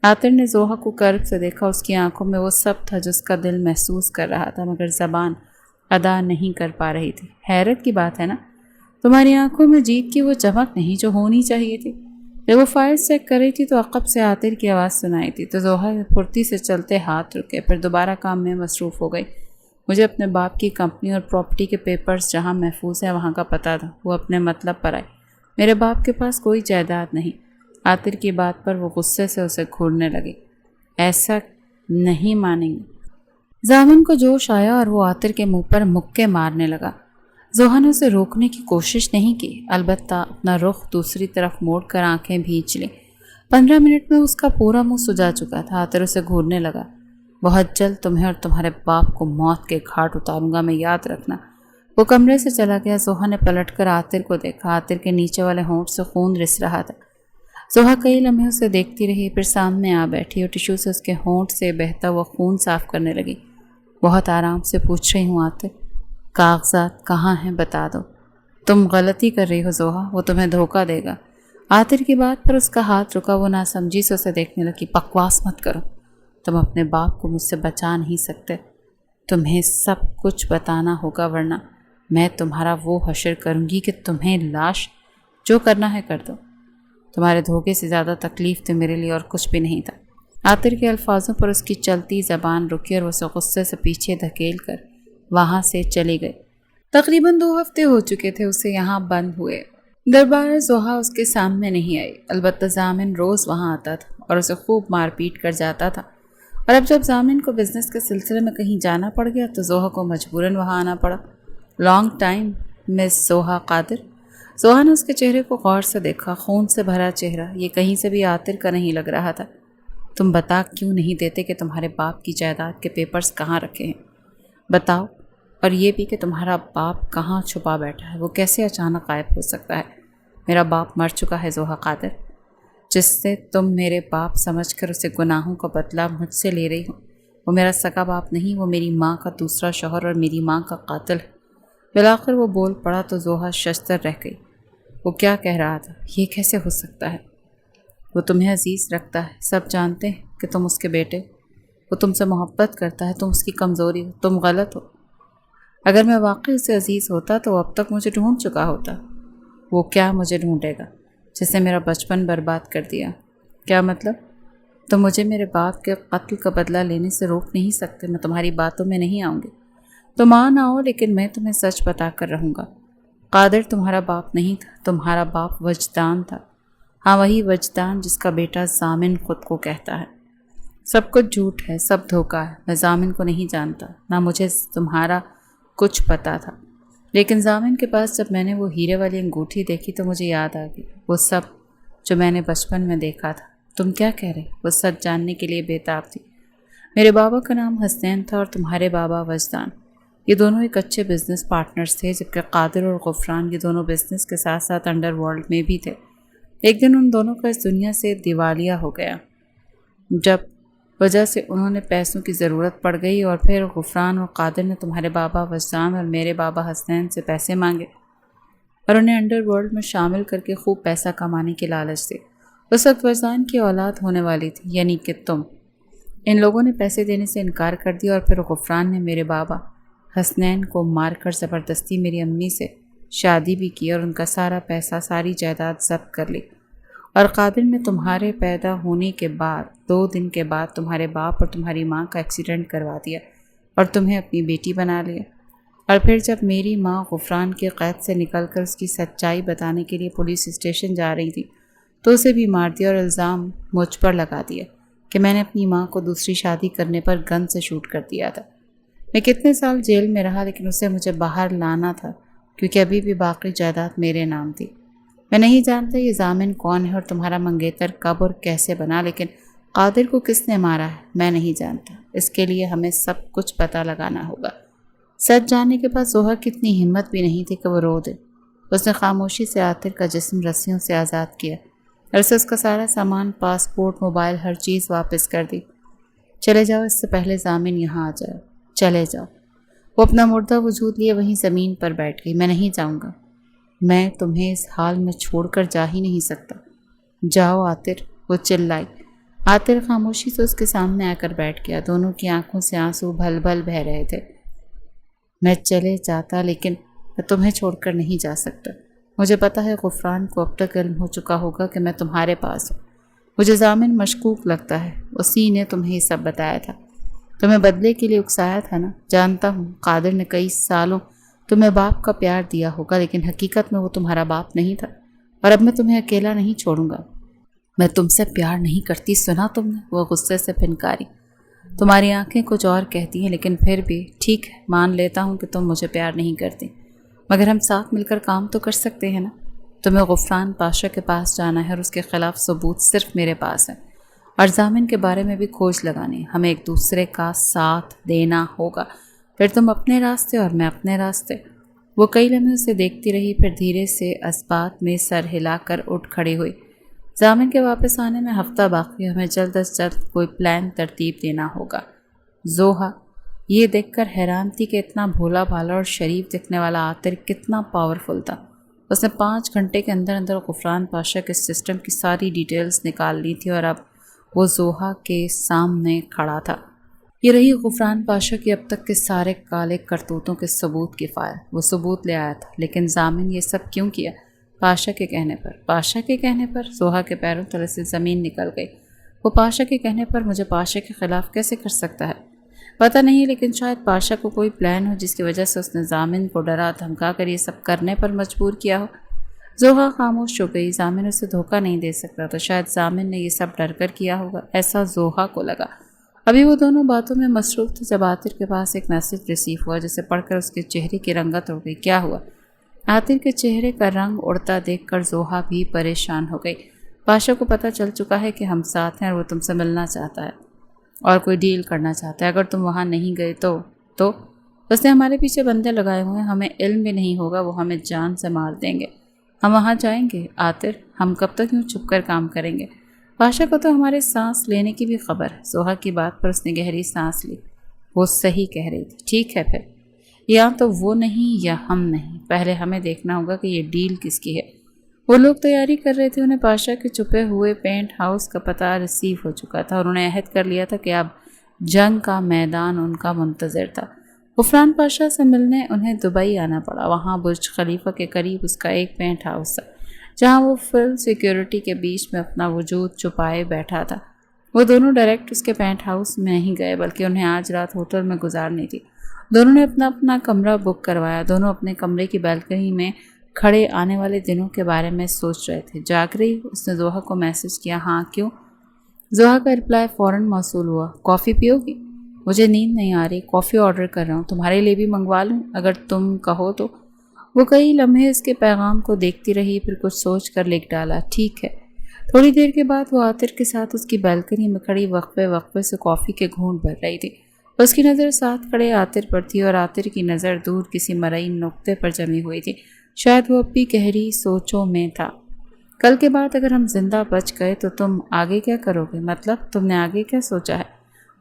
عاطر نے زوہا کو کرب سے دیکھا۔ اس کی آنکھوں میں وہ سب تھا جس کا دل محسوس کر رہا تھا، مگر زبان ادا نہیں کر پا رہی تھی۔ حیرت کی بات ہے نا، تمہاری آنکھوں میں جیت کی وہ چمک نہیں جو ہونی چاہیے تھی۔ جب وہ فائل چیک کر رہی تھی تو عقب سے عاطر کی آواز سنائی تھی، تو زوہا پھرتی سے چلتے ہاتھ رکے، پھر دوبارہ کام میں مصروف ہو گئی۔ مجھے اپنے باپ کی کمپنی اور پراپرٹی کے پیپرز جہاں محفوظ ہیں وہاں کا پتہ تھا۔ وہ اپنے مطلب پر آئی۔ میرے باپ کے پاس کوئی جائیداد نہیں۔ عاطر کی بات پر وہ غصے سے اسے گھورنے لگی۔ ایسا نہیں مانیں گے۔ ضامن کو جوش آیا اور وہ عاطر کے منہ پر مکے مارنے لگا۔ زوہا نے اسے روکنے کی کوشش نہیں کی، البتہ اپنا رخ دوسری طرف موڑ کر آنکھیں بھینچ لیں۔ 15 منٹ میں اس کا پورا منہ سجا چکا تھا۔ عاطر اسے گھورنے لگا۔ بہت جلد تمہیں اور تمہارے باپ کو موت کے گھاٹ اتاروں گا، میں یاد رکھنا۔ وہ کمرے سے چلا گیا۔ زوہا نے پلٹ کر عاطر کو دیکھا۔ عاطر کے نیچے والے ہونٹ سے خون رس رہا تھا۔ زوہا کئی لمحے اسے دیکھتی رہی، پھر سامنے آ بیٹھی اور ٹیشو سے اس کے ہونٹ سے بہتا ہوا خون صاف کرنے لگی۔ بہت آرام سے پوچھ رہی ہوں عاطر، کاغذات کہاں ہیں بتا دو۔ تم غلطی کر رہی ہو زوہا، وہ تمہیں دھوکہ دے گا۔ عاطر کی بات پر اس کا ہاتھ رکا۔ وہ ناسمجھی سے اسے دیکھنے لگی۔ بکواس مت کرو، تم اپنے باپ کو مجھ سے بچا نہیں سکتے۔ تمہیں سب کچھ بتانا ہوگا ورنہ میں تمہارا وہ حشر کروں گی کہ تمہیں لاش جو کرنا ہے کر دو۔ تمہارے دھوکے سے زیادہ تکلیف تو میرے لیے اور کچھ بھی نہیں تھا۔ عاطر کے الفاظوں پر اس کی چلتی زبان رکی اور وہ اسے غصے سے پیچھے دھکیل کر وہاں سے چلی گئی۔ تقریباً 2 ہفتے ہو چکے تھے اسے یہاں بند ہوئے۔ دربار زوہا اس کے سامنے نہیں آئی، البتہ ضامن روز وہاں آتا تھا اور اسے خوب مار پیٹ کر جاتا تھا، اور اب جب ضامن کو بزنس کے سلسلے میں کہیں جانا پڑ گیا تو زوہا کو مجبوراً وہاں آنا پڑا۔ لانگ ٹائم مس زوہا قادر۔ زوہا نے اس کے چہرے کو غور سے دیکھا، خون سے بھرا چہرہ، یہ کہیں سے بھی عاطر کا نہیں لگ رہا تھا۔ تم بتا کیوں نہیں دیتے کہ تمہارے باپ کی جائیداد کے پیپرز کہاں رکھے ہیں؟ بتاؤ، اور یہ بھی کہ تمہارا باپ کہاں چھپا بیٹھا ہے، وہ کیسے اچانک غائب ہو سکتا ہے؟ میرا باپ مر چکا ہے زوہا قادر، جس سے تم میرے باپ سمجھ کر اسے گناہوں کا بدلہ مجھ سے لے رہی ہو۔ وہ میرا سگا باپ نہیں، وہ میری ماں کا دوسرا شوہر اور میری ماں کا قاتل ہے۔ بالآخر وہ بول پڑا تو زوہا ششدر رہ گئی۔ وہ کیا کہہ رہا تھا؟ یہ کیسے ہو سکتا ہے؟ وہ تمہیں عزیز رکھتا ہے، سب جانتے ہیں کہ تم اس کے بیٹے، وہ تم سے محبت کرتا ہے، تم اس کی کمزوری ہو، تم غلط ہو۔ اگر میں واقعی اسے عزیز ہوتا تو اب تک مجھے ڈھونڈ چکا ہوتا۔ وہ کیا مجھے ڈھونڈے گا جس نے میرا بچپن برباد کر دیا؟ کیا مطلب؟ تم مجھے میرے باپ کے قتل کا بدلہ لینے سے روک نہیں سکتے۔ میں تمہاری باتوں میں نہیں آؤں گی، تم آ نہ ہو، لیکن میں تمہیں سچ بتا کر رہوں گا۔ قادر تمہارا باپ نہیں تھا، تمہارا باپ وجدان تھا۔ ہاں وہی وجدان جس کا بیٹا ضامن خود کو کہتا ہے۔ سب کچھ جھوٹ ہے، سب دھوکہ ہے، میں ضامن کو نہیں جانتا، نہ مجھے تمہارا کچھ پتا تھا، لیکن ضامن کے پاس جب میں نے وہ ہیرے والی انگوٹھی دیکھی تو مجھے یاد آ گئی وہ سب جو میں نے بچپن میں دیکھا تھا۔ تم کیا کہہ رہے؟ وہ سچ جاننے کے لیے بےتاب تھی۔ میرے بابا کا نام حسنین تھا اور تمہارے بابا وجدان، یہ دونوں ایک اچھے بزنس پارٹنرز تھے، جبکہ قادر اور غفران یہ دونوں بزنس کے ساتھ ساتھ انڈر ورلڈ میں بھی تھے۔ ایک دن ان دونوں کا اس دنیا سے دیوالیہ ہو گیا، جب وجہ سے انہوں نے پیسوں کی ضرورت پڑ گئی، اور پھر غفران اور قادر نے تمہارے بابا وجدان اور میرے بابا حسنین سے پیسے مانگے اور انہیں انڈر ورلڈ میں شامل کر کے خوب پیسہ کمانے کی لالچ دی۔ اس وقت وجدان کی اولاد ہونے والی تھی، یعنی کہ تم۔ ان لوگوں نے پیسے دینے سے انکار کر دیا اور پھر غفران نے میرے بابا حسنین کو مار کر زبردستی میری امی سے شادی بھی کی اور ان کا سارا پیسہ، ساری جائیداد ضبط کر لی، اور قادر نے تمہارے پیدا ہونے کے بعد 2 دن کے بعد تمہارے باپ اور تمہاری ماں کا ایکسیڈنٹ کروا دیا اور تمہیں اپنی بیٹی بنا لیا۔ اور پھر جب میری ماں غفران کے قید سے نکل کر اس کی سچائی بتانے کے لیے پولیس اسٹیشن جا رہی تھی تو اسے بھی مار دیا اور الزام مجھ پر لگا دیا کہ میں نے اپنی ماں کو دوسری شادی کرنے پر گن سے شوٹ کر دیا تھا۔ میں کتنے سال جیل میں رہا، لیکن اسے مجھے باہر لانا تھا کیونکہ ابھی بھی باقی جائیداد میرے نام تھی۔ میں نہیں جانتا یہ ضامن کون ہے اور تمہارا منگیتر کب اور کیسے بنا، لیکن قادر کو کس نے مارا ہے میں نہیں جانتا۔ اس کے لیے ہمیں سب کچھ پتہ لگانا ہوگا۔ سچ جاننے کے بعد زوہا کی اتنی ہمت بھی نہیں تھی کہ وہ رو دے۔ اس نے خاموشی سے عاطر کا جسم رسیوں سے آزاد کیا اور اسے اس کا سارا سامان، پاسپورٹ، موبائل، ہر چیز واپس کر دی۔ چلے جاؤ، اس سے پہلے ضامن یہاں آ جائے، چلے جاؤ۔ وہ اپنا مردہ وجود لیے وہیں زمین پر بیٹھ گئی۔ میں نہیں جاؤں گا، میں تمہیں اس حال میں چھوڑ کر جا ہی نہیں سکتا۔ جاؤ عاطر، وہ چلائی۔ عاطر خاموشی سے اس کے سامنے آ کر بیٹھ گیا۔ دونوں کی آنکھوں سے آنسو بھل بھل بہہ رہے تھے۔ میں چلے جاتا، لیکن میں تمہیں چھوڑ کر نہیں جا سکتا۔ مجھے پتا ہے غفران کو اب تک علم ہو چکا ہوگا کہ میں تمہارے پاس ہوں۔ مجھے ضامن مشکوک لگتا ہے، اسی نے تمہیں یہ سب بتایا تھا، تمہیں بدلے کے لیے اکسایا تھا نا۔ جانتا ہوں قادر نے کئی سالوں تمہیں باپ کا پیار دیا ہوگا، لیکن حقیقت میں وہ تمہارا باپ نہیں تھا، اور اب میں تمہیں اکیلا نہیں چھوڑوں گا۔ میں تم سے پیار نہیں کرتی، سنا تم نے؟ وہ غصے سے پھنکاری۔ تمہاری آنکھیں کچھ اور کہتی ہیں، لیکن پھر بھی ٹھیک ہے، مان لیتا ہوں کہ تم مجھے پیار نہیں کرتی، مگر ہم ساتھ مل کر کام تو کر سکتے ہیں نا۔ تمہیں غفران پاشا کے پاس جانا ہے اور اس کے خلاف ثبوت صرف میرے پاس ہے، اور ضامن کے بارے میں بھی کھوج لگانی۔ ہمیں ایک دوسرے کا ساتھ دینا ہوگا، پھر تم اپنے راستے اور میں اپنے راستے۔ وہ کئی لمحے اسے دیکھتی رہی، پھر دھیرے سے اسبات میں سر ہلا کر اٹھ کھڑی ہوئی۔ ضامن کے واپس آنے میں ہفتہ باقی، ہمیں جلد از جلد کوئی پلان ترتیب دینا ہوگا۔ زوہا یہ دیکھ کر حیران تھی کہ اتنا بھولا بھالا اور شریف دکھنے والا عاطر کتنا پاورفل تھا۔ اس نے 5 گھنٹے کے اندر اندر غفران پاشا کے سسٹم کی ساری ڈیٹیلز نکال لی تھی، اور اب وہ زوہا کے سامنے کھڑا تھا۔ یہ رہی غفران پاشا کی اب تک کے سارے کالے کرتوتوں کے ثبوت کی فائل۔ وہ ثبوت لے آیا تھا، لیکن ضامن یہ سب کیوں کیا؟ پاشا کے کہنے پر۔ پاشا کے کہنے پر؟ زوہا کے پیروں تلے سے زمین نکل گئی۔ وہ پاشا کے کہنے پر مجھے پاشا کے خلاف کیسے کر سکتا ہے؟ پتہ نہیں، لیکن شاید پاشا کو کوئی پلان ہو جس کی وجہ سے اس نے ضامن کو ڈرا دھمکا کر یہ سب کرنے پر مجبور کیا ہو۔ زوہا خاموش ہو گئی۔ ضامن اسے دھوکہ نہیں دے سکتا، تو شاید ضامن نے یہ سب ڈر کر کیا ہوگا، ایسا زوہا کو لگا۔ ابھی وہ دونوں باتوں میں مصروف تھے جب عاطر کے پاس ایک میسج ریسیو ہوا، جسے پڑھ کر اس کے چہرے کی رنگت اڑ گئی۔ کیا ہوا؟ عاطر کے چہرے کا رنگ اڑتا دیکھ کر زوہا بھی پریشان ہو گئی۔ پاشا کو پتہ چل چکا ہے کہ ہم ساتھ ہیں اور وہ تم سے ملنا چاہتا ہے اور کوئی ڈیل کرنا چاہتا ہے۔ اگر تم وہاں نہیں گئے تو اس نے ہمارے پیچھے بندے لگائے ہوئے ہیں، ہمیں علم بھی نہیں ہوگا، وہ ہمیں جان سے مار دیں گے۔ ہم وہاں جائیں گے عاطر، ہم کب تک یوں چھپ کر کام کریں گے؟ پاشا کو تو ہمارے سانس لینے کی بھی خبر ہے۔ زوہا کی بات پر اس نے گہری سانس لی۔ وہ صحیح کہہ رہی تھی۔ ٹھیک ہے، پھر یا تو وہ نہیں یا ہم نہیں، پہلے ہمیں دیکھنا ہوگا کہ یہ ڈیل کس کی ہے۔ وہ لوگ تیاری کر رہے تھے، انہیں پاشا کے چھپے ہوئے پینٹ ہاؤس کا پتہ ریسیو ہو چکا تھا اور انہیں عہد کر لیا تھا کہ اب جنگ کا میدان ان کا منتظر تھا۔ غفران پاشا سے ملنے انہیں دبئی آنا پڑا۔ وہاں برج خلیفہ کے قریب اس کا ایک پینٹ ہاؤس تھا، جہاں وہ فل سیکیورٹی کے بیچ میں اپنا وجود چھپائے بیٹھا تھا۔ وہ دونوں ڈائریکٹ اس کے پینٹ ہاؤس میں نہیں گئے، بلکہ انہیں آج رات ہوٹل میں گزارنی تھی۔ دونوں نے اپنا اپنا کمرہ بک کروایا۔ دونوں اپنے کمرے کی بالکنی میں کھڑے آنے والے دنوں کے بارے میں سوچ رہے تھے۔ جاگ رہی ہو؟ اس نے زوہا کو میسج کیا۔ ہاں کیوں؟ زوہا کا رپلائی فوراً موصول ہوا۔ کافی پیو گی؟ مجھے نیند نہیں آ رہی، کافی آرڈر کر رہا ہوں، تمہارے لیے بھی منگوا لوں اگر تم کہو تو۔ وہ کئی لمحے اس کے پیغام کو دیکھتی رہی، پھر کچھ سوچ کر لکھ ڈالا، ٹھیک ہے۔ تھوڑی دیر کے بعد وہ عاطر کے ساتھ اس کی بالکنی میں کھڑی وقفے وقفے سے کافی کے گھونٹ بھر رہی تھی۔ اس کی نظر ساتھ کھڑے عاطر پر تھی اور عاطر کی نظر دور کسی مرئی نقطے پر جمی ہوئی تھی۔ شاید وہ اب بھی گہری سوچوں میں تھا۔ کل کے بعد اگر ہم زندہ بچ گئے تو تم آگے کیا کرو گے؟ مطلب تم نے آگے کیا سوچا ہے؟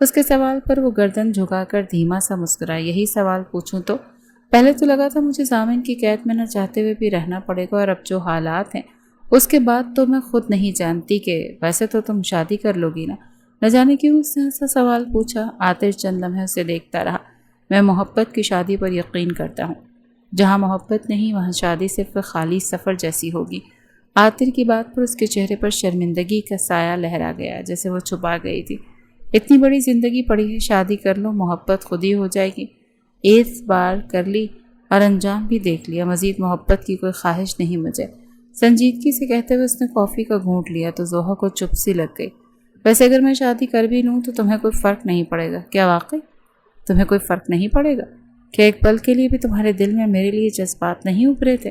اس کے سوال پر وہ گردن جھکا کر دھیما سا مسکرائی۔ یہی سوال پوچھوں تو؟ پہلے تو لگا تھا مجھے ضامن کی قید میں نہ چاہتے ہوئے بھی رہنا پڑے گا، اور اب جو حالات ہیں اس کے بعد تو میں خود نہیں جانتی کہ ویسے تو تم شادی کر لو گی نا؟ نہ جانے کیوں اس نے ایسا سوال پوچھا۔ عاطر چند لمحے اسے دیکھتا رہا۔ میں محبت کی شادی پر یقین کرتا ہوں۔ جہاں محبت نہیں وہاں شادی صرف خالی سفر جیسی ہوگی۔ عاطر کی بات پر اس کے چہرے پر شرمندگی کا سایہ لہرا گیا، جیسے وہ چھپا گئی تھی۔ اتنی بڑی زندگی پڑی ہے، شادی کر لو، محبت خود ہی ہو جائے گی۔ ایک بار کر لی اور انجام بھی دیکھ لیا، مزید محبت کی کوئی خواہش نہیں مجھے۔ سنجیدگی سے کہتے ہوئے اس نے کافی کا گھونٹ لیا تو زوہا کو چپ سی لگ گئی۔ ویسے اگر میں شادی کر بھی لوں تو تمہیں کوئی فرق نہیں پڑے گا کیا؟ واقعی تمہیں کوئی فرق نہیں پڑے گا؟ کہ ایک پل کے لیے بھی تمہارے دل میں میرے لیے جذبات نہیں ابھرے تھے؟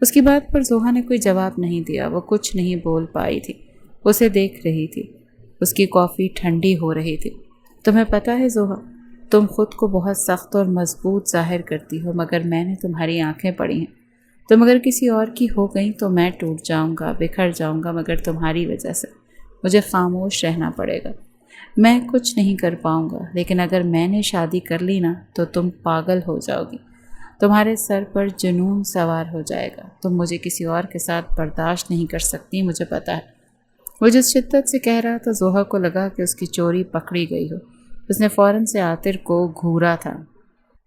اس کی بات پر زوہا نے کوئی جواب نہیں دیا۔ وہ کچھ نہیں بول پائی تھی، اسے دیکھ رہی تھی۔ اس کی کافی ٹھنڈی ہو رہی تھی۔ تمہیں پتہ ہے زوہا، تم خود کو بہت سخت اور مضبوط ظاہر کرتی ہو، مگر میں نے تمہاری آنکھیں پڑھی ہیں۔ تم اگر کسی اور کی ہو گئی تو میں ٹوٹ جاؤں گا، بکھر جاؤں گا، مگر تمہاری وجہ سے مجھے خاموش رہنا پڑے گا۔ میں کچھ نہیں کر پاؤں گا، لیکن اگر میں نے شادی کر لی نا تو تم پاگل ہو جاؤ گی، تمہارے سر پر جنون سوار ہو جائے گا۔ تم مجھے کسی اور کے ساتھ برداشت نہیں کر سکتی، مجھے پتہ ہے۔ وہ جس شدت سے کہہ رہا تھا زوہا کو لگا کہ اس کی چوری پکڑی گئی ہو۔ اس نے فوراً سے عاطر کو گھورا تھا۔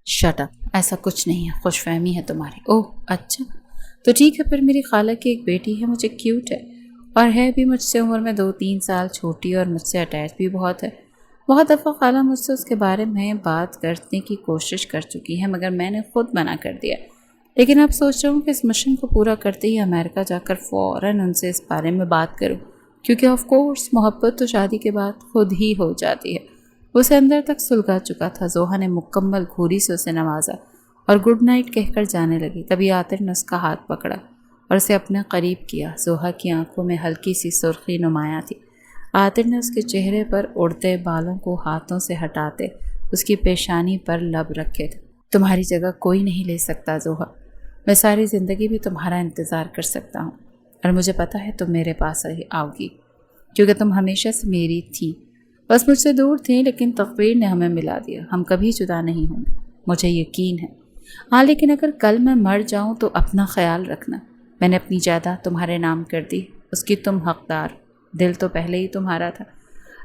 شٹ اپ، ایسا کچھ نہیں ہے، خوش فہمی ہے تمہاری۔ اوہ اچھا تو ٹھیک ہے، پھر میری خالہ کی ایک بیٹی ہے، مجھے کیوٹ ہے، اور ہے بھی مجھ سے عمر میں 2-3 سال چھوٹی، اور مجھ سے اٹیچ بھی بہت ہے۔ بہت دفعہ خالہ مجھ سے اس کے بارے میں بات کرنے کی کوشش کر چکی ہے، مگر میں نے خود منع کر دیا۔ لیکن اب سوچ رہا ہوں کہ اس مشن کو پورا کرتے ہی امریکہ جا کر فوراً ان سے اس بارے میں بات کروں، کیونکہ آف کورس محبت تو شادی کے بعد خود ہی ہو جاتی ہے۔ اسے اندر تک سلگا چکا تھا۔ زوہا نے مکمل گھوری سے اسے نوازا اور گڈ نائٹ کہہ کر جانے لگی۔ تبھی عاطر نے اس کا ہاتھ پکڑا اور اسے اپنے قریب کیا۔ زوہا کی آنکھوں میں ہلکی سی سرخی نمایاں تھی۔ عاطر نے اس کے چہرے پر اڑتے بالوں کو ہاتھوں سے ہٹاتے اس کی پیشانی پر لب رکھے تھے۔ تمہاری جگہ کوئی نہیں لے سکتا زوہا، میں ساری زندگی بھی تمہارا انتظار کر سکتا ہوں، اور مجھے پتہ ہے تم میرے پاس آؤ گی، کیونکہ تم ہمیشہ سے میری تھی۔ بس مجھ سے دور تھی، لیکن تقدیر نے ہمیں ملا دیا، ہم کبھی جدا نہیں ہوں گے، مجھے یقین ہے۔ ہاں لیکن اگر کل میں مر جاؤں تو اپنا خیال رکھنا، میں نے اپنی جائیداد تمہارے نام کر دی، اس کی تم حقدار، دل تو پہلے ہی تمہارا تھا۔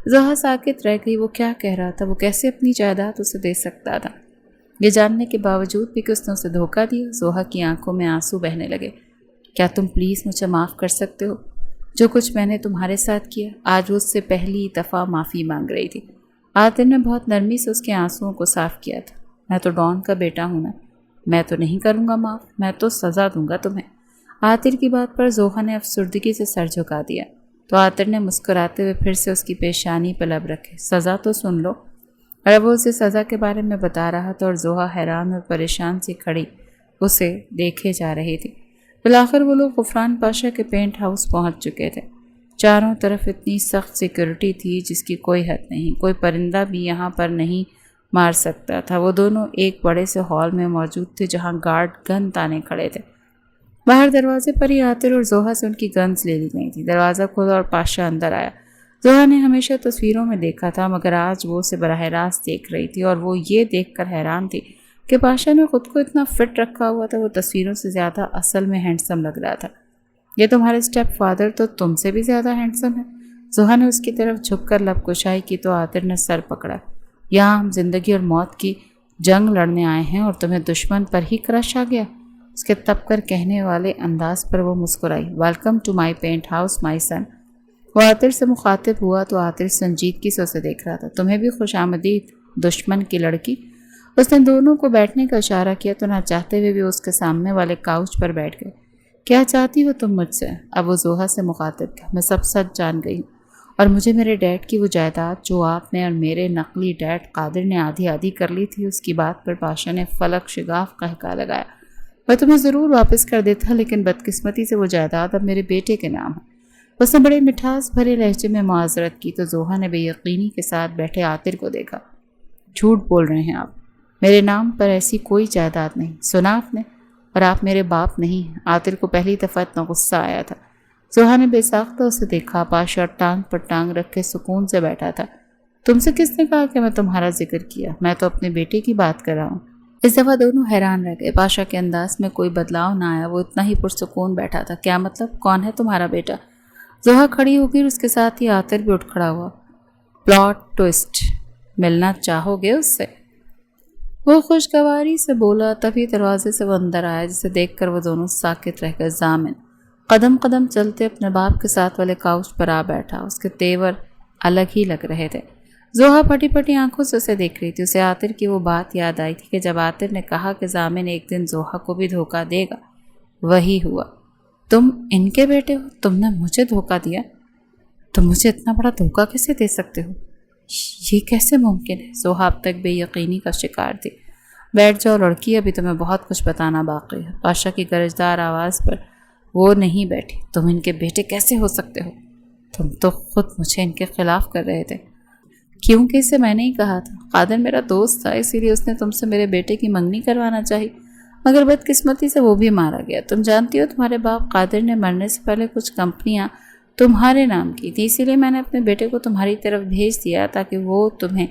زوہا ساکت رہ گئی۔ وہ کیا کہہ رہا تھا؟ وہ کیسے اپنی جائیداد اسے دے سکتا تھا، یہ جاننے کے باوجود بھی کہ اس نے اسے دھوکہ دیا؟ زوہا کی آنکھوں میں آنسو بہنے لگے۔ کیا تم پلیز مجھے معاف کر سکتے ہو؟ جو کچھ میں نے تمہارے ساتھ کیا۔ آج وہ اس سے پہلی دفعہ معافی مانگ رہی تھی۔ عاطر نے بہت نرمی سے اس کے آنسوؤں کو صاف کیا تھا۔ میں تو ڈان کا بیٹا ہوں نا، میں تو نہیں کروں گا معاف، میں تو سزا دوں گا تمہیں۔ عاطر کی بات پر زوہا نے افسردگی سے سر جھکا دیا تو عاطر نے مسکراتے ہوئے پھر سے اس کی پیشانی پہ لب رکھے۔ سزا تو سن لو۔ اور وہ اسے سزا کے بارے میں بتا رہا تھا اور زوہا حیران اور پریشان سی کھڑی اسے دیکھے جا رہی تھی۔ بالآخر وہ لوگ غفران پاشا کے پینٹ ہاؤس پہنچ چکے تھے۔ چاروں طرف اتنی سخت سیکورٹی تھی جس کی کوئی حد نہیں، کوئی پرندہ بھی یہاں پر نہیں مار سکتا تھا۔ وہ دونوں ایک بڑے سے ہال میں موجود تھے جہاں گارڈ گن تانے کھڑے تھے۔ باہر دروازے پر ہی عاطر اور زوہا سے ان کی گنز لے لی گئی تھی۔ دروازہ کھلا اور پاشا اندر آیا۔ زوہا نے ہمیشہ تصویروں میں دیکھا تھا، مگر آج وہ اسے براہ راست دیکھ رہی تھی، اور وہ یہ دیکھ کر حیران تھی کہ پاشا نے خود کو اتنا فٹ رکھا ہوا تھا، وہ تصویروں سے زیادہ اصل میں ہینڈسم لگ رہا تھا۔ یہ تمہارے اسٹیپ فادر تو تم سے بھی زیادہ ہینڈسم ہے۔ زوہا نے اس کی طرف جھک کر لب کشائی کی تو عاطر نے سر پکڑا۔ یہاں ہم زندگی اور موت کی جنگ لڑنے آئے ہیں اور تمہیں دشمن پر ہی کرش آ گیا؟ اس کے تپ کر کہنے والے انداز پر وہ مسکرائی۔ Welcome to my paint house my son. وہ عاطر سے مخاطب ہوا تو عاطر سنجیدگی سے اسے دیکھ رہا تھا۔ تمہیں بھی خوش آمدید دشمن کی لڑکی۔ اس نے دونوں کو بیٹھنے کا اشارہ کیا تو نہ چاہتے ہوئے بھی اس کے سامنے والے کاؤچ پر بیٹھ گئے۔ کیا چاہتی ہو تم مجھ سے؟ اب وہ زوہا سے مخاطب تھا۔ میں سب سچ جان گئی ہوں، اور مجھے میرے ڈیڈ کی وہ جائیداد جو آپ نے اور میرے نقلی ڈیڈ قادر نے آدھی آدھی کر لی تھی، اس کی بات پر پاشا نے فلک شگاف قہقہ لگایا۔ میں تمہیں ضرور واپس کر دیتا، لیکن بدقسمتی سے وہ جائیداد اب میرے بیٹے کے نام ہے۔ اس نے بڑے مٹھاس بھرے لہجے میں معذرت کی تو زوہا نے بے یقینی کے ساتھ بیٹھے عاطر کو دیکھا۔ جھوٹ بول رہے ہیں آپ، میرے نام پر ایسی کوئی جائیداد نہیں، سنا آپ نے؟ اور آپ میرے باپ نہیں ہیں۔ عاطر کو پہلی دفعہ اتنا غصہ آیا تھا۔ زوہا نے بے ساختہ اسے دیکھا۔ پاشا ٹانگ پر ٹانگ رکھ کے سکون سے بیٹھا تھا۔ تم سے کس نے کہا کہ میں تمہارا ذکر کیا؟ میں تو اپنے بیٹے کی بات کر رہا ہوں۔ اس دفعہ دونوں حیران رہ گئے۔ پاشا کے انداز میں کوئی بدلاؤ نہ آیا، وہ اتنا ہی پرسکون بیٹھا تھا۔ کیا مطلب؟ کون ہے تمہارا بیٹا؟ زوہا کھڑی ہو گئی اور اس کے ساتھ ہی عاطر بھی اٹھ کھڑا ہوا۔ پلاٹ ٹوسٹ، ملنا چاہو گے اس سے؟ وہ خوشگواری سے بولا، تبھی دروازے سے وہ اندر آیا، جسے دیکھ کر وہ دونوں ساکت رہ گئے۔ ضامن قدم قدم چلتے اپنے باپ کے ساتھ والے کاؤچ پر آ بیٹھا۔ اس کے تیور الگ ہی لگ رہے تھے۔ زوہا پھٹی پھٹی آنکھوں سے اسے دیکھ رہی تھی۔ اسے عاطر کی وہ بات یاد آئی تھی کہ جب عاطر نے کہا کہ ضامن ایک دن زوہا کو بھی دھوکہ دے گا، وہی ہوا۔ تم ان کے بیٹے ہو؟ تم نے مجھے دھوکہ دیا؟ تم مجھے اتنا بڑا دھوکہ کیسے دے سکتے ہو؟ یہ کیسے ممکن ہے؟ زوہا اب تک بے یقینی کا شکار تھی۔ بیٹھ جاؤ لڑکی، ابھی تمہیں بہت کچھ بتانا باقی ہے۔ پاشا کی گرجدار آواز پر وہ نہیں بیٹھی۔ تم ان کے بیٹے کیسے ہو سکتے ہو؟ تم تو خود مجھے ان کے خلاف کر رہے تھے۔ کیونکہ اسے میں نے ہی کہا تھا۔ قادر میرا دوست تھا، اسی لیے اس نے تم سے میرے بیٹے کی منگنی کروانا چاہی، مگر بدقسمتی سے وہ بھی مارا گیا۔ تم جانتی ہو تمہارے باپ قادر نے مرنے سے پہلے کچھ کمپنیاں تمہارے نام کی تھی، اسی لیے میں نے اپنے بیٹے کو تمہاری طرف بھیج دیا تاکہ وہ تمہیں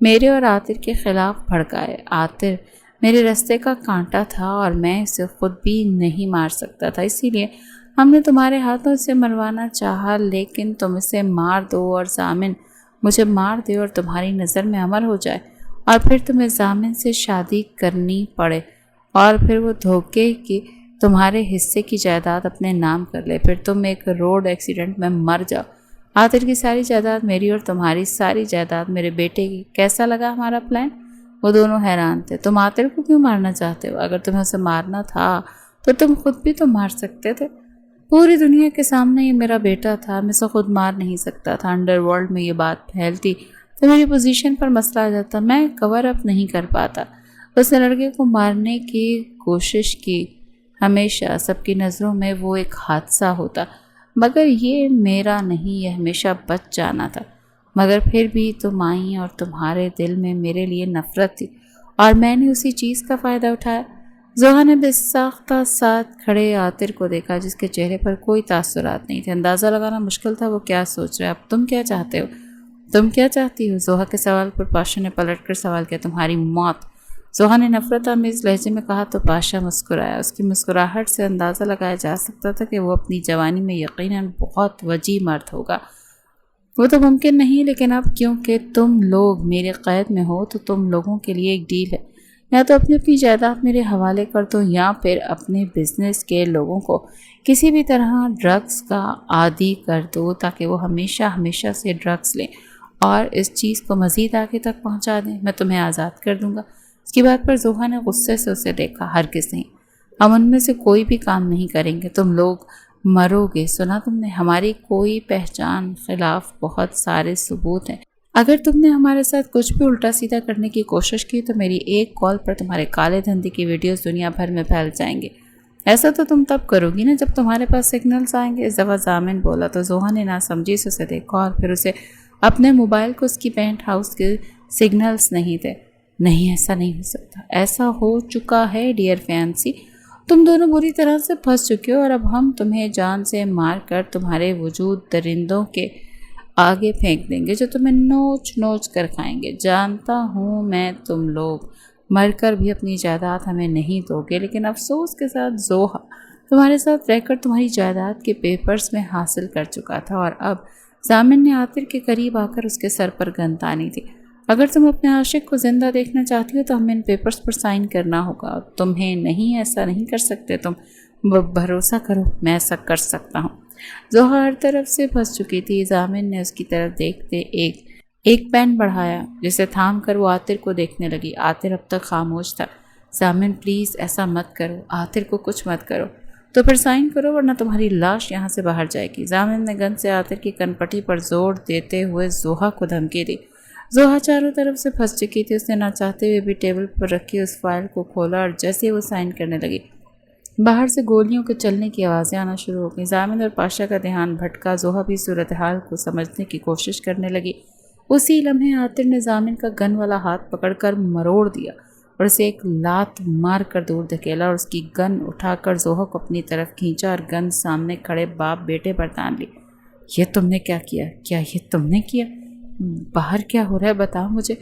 میرے اور عاطر کے خلاف بھڑکائے۔ عاطر میرے رستے کا کانٹا تھا اور میں اسے خود بھی نہیں مار سکتا تھا، اسی لیے ہم نے تمہارے ہاتھوں اسے مروانا چاہا، لیکن تم اسے مار دو اور ضامن مجھے مار دے اور تمہاری نظر میں امر ہو جائے، اور پھر تمہیں ضامن سے شادی کرنی پڑے، اور پھر وہ دھوکے کی تمہارے حصے کی جائیداد اپنے نام کر لے، پھر تم ایک روڈ ایکسیڈنٹ میں مر جاؤ۔ عاطر کی ساری جائیداد میری اور تمہاری ساری جائیداد میرے بیٹے کی۔ کیسا لگا ہمارا پلان؟ وہ دونوں حیران تھے۔ تم عاطر کو کیوں مارنا چاہتے ہو؟ اگر تمہیں اسے مارنا تھا تو تم خود بھی تو مار سکتے تھے۔ پوری دنیا کے سامنے یہ میرا بیٹا تھا، میں اسے خود مار نہیں سکتا تھا۔ انڈر ورلڈ میں یہ بات پھیلتی تو میری پوزیشن پر مسئلہ آ جاتا، میں کور اپ نہیں کر پاتا۔ اس نے لڑکے کو مارنے کی کوشش کی، ہمیشہ سب کی نظروں میں وہ ایک حادثہ ہوتا، مگر یہ میرا نہیں، یہ ہمیشہ بچ جانا تھا۔ مگر پھر بھی تم آئیں اور تمہارے دل میں میرے لیے نفرت تھی، اور میں نے اسی چیز کا فائدہ اٹھایا۔ زوہا نے بے ساختہ ساتھ کھڑے عاطر کو دیکھا، جس کے چہرے پر کوئی تاثرات نہیں تھے۔ اندازہ لگانا مشکل تھا وہ کیا سوچ رہا ہے۔ اب تم کیا چاہتے ہو؟ تم کیا چاہتی ہو؟ زوہا کے سوال پر پاشا نے پلٹ کر سوال کیا۔ تمہاری موت، زوہا نے نفرت آمیز لہجے میں کہا تو پاشا مسکرایا۔ اس کی مسکراہٹ سے اندازہ لگایا جا سکتا تھا کہ وہ اپنی جوانی میں یقیناً بہت وجیح مرد ہوگا۔ وہ تو ممکن نہیں، لیکن اب کیونکہ تم لوگ میرے قید میں ہو تو تم لوگوں کے لیے ایک ڈیل ہے، یا تو اپنی جائیداد میرے حوالے کر دو، یا پھر اپنے بزنس کے لوگوں کو کسی بھی طرح ڈرگز کا عادی کر دو تاکہ وہ ہمیشہ ہمیشہ سے ڈرگز لیں اور اس چیز کو مزید آگے تک پہنچا دیں۔ میں تمہیں آزاد کر دوں گا۔ اس کی بات پر زوہا نے غصے سے اسے دیکھا۔ ہرگز نہیں، ہم ان میں سے کوئی بھی کام نہیں کریں گے، تم لوگ مرو گے۔ سنا تم نے؟ ہماری کوئی پہچان خلاف بہت سارے ثبوت ہیں۔ اگر تم نے ہمارے ساتھ کچھ بھی الٹا سیدھا کرنے کی کوشش کی تو میری ایک کال پر تمہارے کالے دھندے کی ویڈیوز دنیا بھر میں پھیل جائیں گے۔ ایسا تو تم تب کرو گی نا جب تمہارے پاس سگنلز آئیں گے۔ اس دفعہ ضامن بولا تو زوہا نے ناسمجھی سے اسے دیکھا اور پھر اسے اپنے موبائل کو اس کی پینٹ ہاؤس کے سگنلز نہیں تھے۔ نہیں، ایسا نہیں ہو سکتا۔ ایسا ہو چکا ہے ڈیئر فینسی، تم دونوں بری طرح سے پھنس چکے ہو، اور اب ہم تمہیں جان سے مار کر تمہارے وجود درندوں کے آگے پھینک دیں گے جو تمہیں نوچ نوچ کر کھائیں گے۔ جانتا ہوں میں تم لوگ مر کر بھی اپنی جائیداد ہمیں نہیں دو گے، لیکن افسوس کے ساتھ زوہا تمہارے ساتھ رہ کر تمہاری جائیداد کے پیپرز میں حاصل کر چکا تھا، اور اب ضامن نے عاطر کے قریب آ کر اس کے سر پر گن تانی تھی۔ اگر تم اپنے عاشق کو زندہ دیکھنا چاہتی ہو تو ہمیں ان پیپرز پر سائن کرنا ہوگا۔ تمہیں نہیں، ایسا نہیں کر سکتے تم۔ بھروسہ کرو، میں ایسا کر سکتا ہوں۔ زوہا ہر طرف سے پھنس چکی تھی۔ ضامن نے اس کی طرف دیکھتے ایک پین بڑھایا، جسے تھام کر وہ عاطر کو دیکھنے لگی۔ عاطر اب تک خاموش تھا۔ ضامن پلیز ایسا مت کرو، عاطر کو کچھ مت کرو، تو پھر سائن کرو ورنہ تمہاری لاش یہاں سے باہر جائے گی۔ ضامن نے گن سے عاطر کی کنپٹی پر زور دیتے ہوئے زوہا کو دھمکی دی۔ زوہا چاروں طرف سے پھنس چکی تھی۔ اس نے نہ چاہتے ہوئے بھی ٹیبل پر رکھی اس فائل کو کھولا اور جیسے وہ سائن کرنے لگی باہر سے گولیوں کے چلنے کی آوازیں آنا شروع ہو گئیں۔ ضامن اور پاشا کا دھیان بھٹکا۔ زوہا بھی صورتحال کو سمجھنے کی کوشش کرنے لگی۔ اسی لمحے عاطر نے ضامن کا گن والا ہاتھ پکڑ کر مروڑ دیا اور اسے ایک لات مار کر دور دھکیلا اور اس کی گن اٹھا کر زوہا کو اپنی طرف کھینچا اور گن سامنے کھڑے باپ بیٹے پر تان لی۔ یہ تم نے کیا کیا؟ کیا یہ تم نے کیا؟ باہر کیا ہو رہا ہے بتاؤ مجھے۔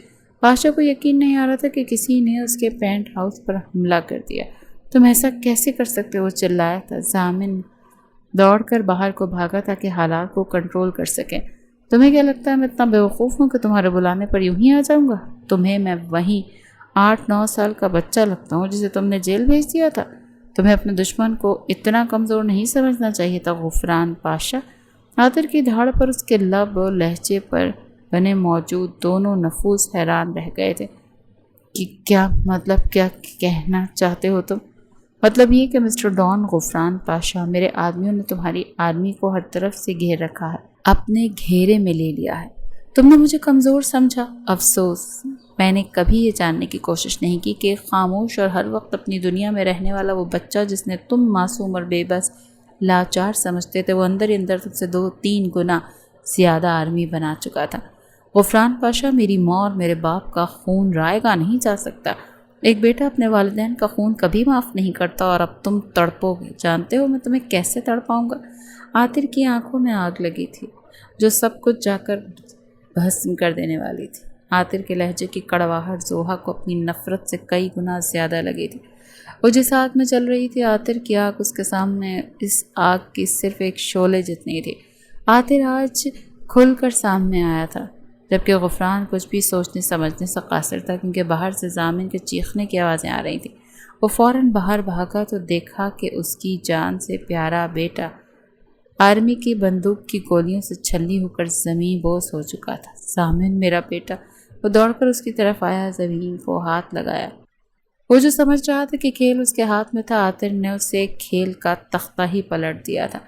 پاشا کو یقین نہیں آ رہا تھا کہ کسی نے اس کے پینٹ ہاؤس پر حملہ کر دیا۔ تم ایسا کیسے کر سکتے ہو؟ چلایا تھا۔ ضامن دوڑ کر باہر کو بھاگا تاکہ حالات کو کنٹرول کر سکیں۔ تمہیں کیا لگتا ہے میں اتنا بیوقوف ہوں کہ تمہارے بلانے پر یوں ہی آ جاؤں گا؟ تمہیں میں وہیں 8-9 سال کا بچہ لگتا ہوں جسے تم نے جیل بھیج دیا تھا۔ تمہیں اپنے دشمن کو اتنا کمزور نہیں سمجھنا چاہیے تھا غفران پاشا۔ عاطر کی دھاڑ پر اس کے لب اور لہجے پر بنے موجود دونوں نفوذ حیران رہ گئے تھے کہ کیا کہنا چاہتے ہو تم؟ مطلب یہ کہ مسٹر ڈان غفران پاشا، میرے آدمیوں نے تمہاری آرمی کو ہر طرف سے گھیر رکھا ہے، اپنے گھیرے میں لے لیا ہے۔ تم نے مجھے کمزور سمجھا۔ افسوس، میں نے کبھی یہ جاننے کی کوشش نہیں کی کہ خاموش اور ہر وقت اپنی دنیا میں رہنے والا وہ بچہ جس نے تم معصوم اور بے بس لاچار سمجھتے تھے، وہ اندر ہی اندر تم سے 2-3 گنا زیادہ آرمی بنا چکا تھا۔ غفران پاشا، میری ماں اور میرے باپ کا خون رائے گا نہیں جا سکتا۔ ایک بیٹا اپنے والدین کا خون کبھی معاف نہیں کرتا اور اب تم تڑپو گے۔ جانتے ہو میں تمہیں کیسے تڑپاؤں گا؟ عاطر کی آنکھوں میں آگ لگی تھی جو سب کچھ جا کر بھسم کر دینے والی تھی۔ عاطر کے لہجے کی کڑواہٹ زوہا کو اپنی نفرت سے کئی گنا زیادہ لگی تھی۔ وہ جس آگ میں چل رہی تھی، عاطر کی آگ اس کے سامنے اس آگ کی صرف ایک شعلے جتنی تھی۔ عاطر آج کھل کر سامنے آیا تھا، جبکہ غفران کچھ بھی سوچنے سمجھنے سے قاصر تھا، کیونکہ باہر سے ضامن کے چیخنے کی آوازیں آ رہی تھیں۔ وہ فوراً باہر بھاگا تو دیکھا کہ اس کی جان سے پیارا بیٹا آرمی کی بندوق کی گولیوں سے چھلنی ہو کر زمین بوس ہو چکا تھا۔ ضامن، میرا بیٹا! وہ دوڑ کر اس کی طرف آیا، زمین کو ہاتھ لگایا۔ وہ جو سمجھ رہا تھا کہ کھیل اس کے ہاتھ میں تھا، عاطر نے اسے کھیل کا تختہ ہی پلٹ دیا تھا۔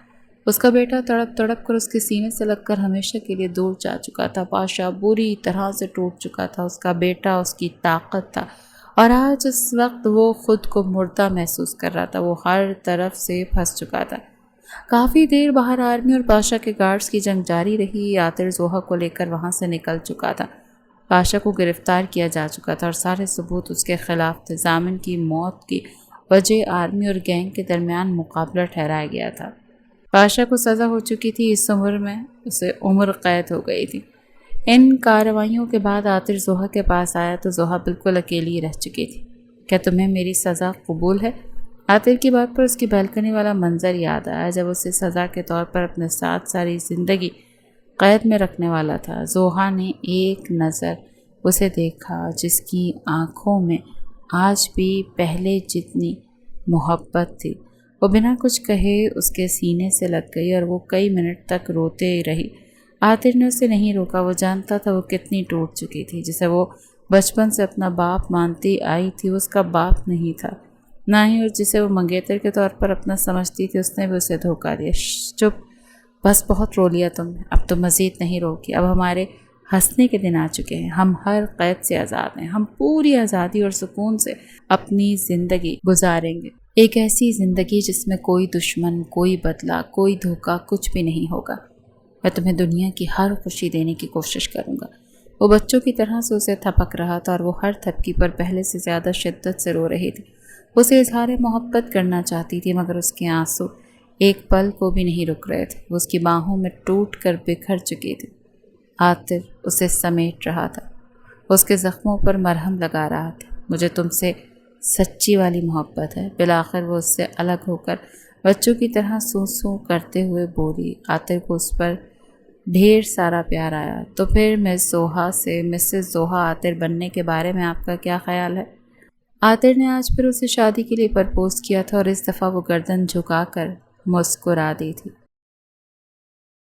اس کا بیٹا تڑپ تڑپ کر اس کے سینے سے لگ کر ہمیشہ کے لیے دور جا چکا تھا۔ پاشا بری طرح سے ٹوٹ چکا تھا۔ اس کا بیٹا اس کی طاقت تھا اور آج اس وقت وہ خود کو مردہ محسوس کر رہا تھا۔ وہ ہر طرف سے پھنس چکا تھا۔ کافی دیر باہر آرمی اور پاشا کے گارڈز کی جنگ جاری رہی۔ عاطر زوہا کو لے کر وہاں سے نکل چکا تھا۔ پاشا کو گرفتار کیا جا چکا تھا اور سارے ثبوت اس کے خلاف تھے۔ ضامن کی موت کی وجہ آرمی اور گینگ کے درمیان مقابلہ ٹھہرایا گیا تھا۔ پاشا کو سزا ہو چکی تھی، اس عمر میں اسے عمر قید ہو گئی تھی۔ ان کارروائیوں کے بعد عاطر زوہا کے پاس آیا تو زوہا بالکل اکیلی رہ چکی تھی۔ کیا تمہیں میری سزا قبول ہے؟ عاطر کی بات پر اس کی بالکنی والا منظر یاد آیا جب اسے سزا کے طور پر اپنے ساتھ ساری زندگی قید میں رکھنے والا تھا۔ زوہا نے ایک نظر اسے دیکھا جس کی آنکھوں میں آج بھی پہلے جتنی محبت تھی۔ وہ بنا کچھ کہے اس کے سینے سے لگ گئی اور وہ کئی منٹ تک روتے رہی۔ عاطر نے اسے نہیں روکا۔ وہ جانتا تھا وہ کتنی ٹوٹ چکی تھی۔ جسے وہ بچپن سے اپنا باپ مانتی آئی تھی، اس کا باپ نہیں تھا، نہ ہی اور جسے وہ منگیتر کے طور پر اپنا سمجھتی تھی، اس نے بھی اسے دھوکہ دیا۔ چپ، بس بہت رو لیا تم نے، اب تو مزید نہیں روکی۔ اب ہمارے ہنسنے کے دن آ چکے ہیں۔ ہم ہر قید سے آزاد ہیں۔ ہم پوری آزادی اور سکون سے اپنی زندگی گزاریں گے، ایک ایسی زندگی جس میں کوئی دشمن، کوئی بدلہ، کوئی دھوکہ، کچھ بھی نہیں ہوگا۔ میں تمہیں دنیا کی ہر خوشی دینے کی کوشش کروں گا۔ وہ بچوں کی طرح سے اسے تھپک رہا تھا اور وہ ہر تھپکی پر پہلے سے زیادہ شدت سے رو رہی تھی۔ اسے اظہار محبت کرنا چاہتی تھی مگر اس کے آنسو ایک پل کو بھی نہیں رک رہے تھے۔ وہ اس کی باہوں میں ٹوٹ کر بکھر چکی تھی۔ عاطر اسے سمیٹ رہا تھا، اس کے زخموں پر مرہم لگا رہا تھا۔ مجھے تم سے سچی والی محبت ہے، بالآخر وہ اس سے الگ ہو کر بچوں کی طرح سو سو کرتے ہوئے بولی۔ عاطر کو اس پر ڈھیر سارا پیار آیا۔ تو پھر مسز زوہا عاطر بننے کے بارے میں آپ کا کیا خیال ہے؟ عاطر نے آج پھر اسے شادی کے لیے پرپوز کیا تھا اور اس دفعہ وہ گردن جھکا کر مسکرا دی تھی۔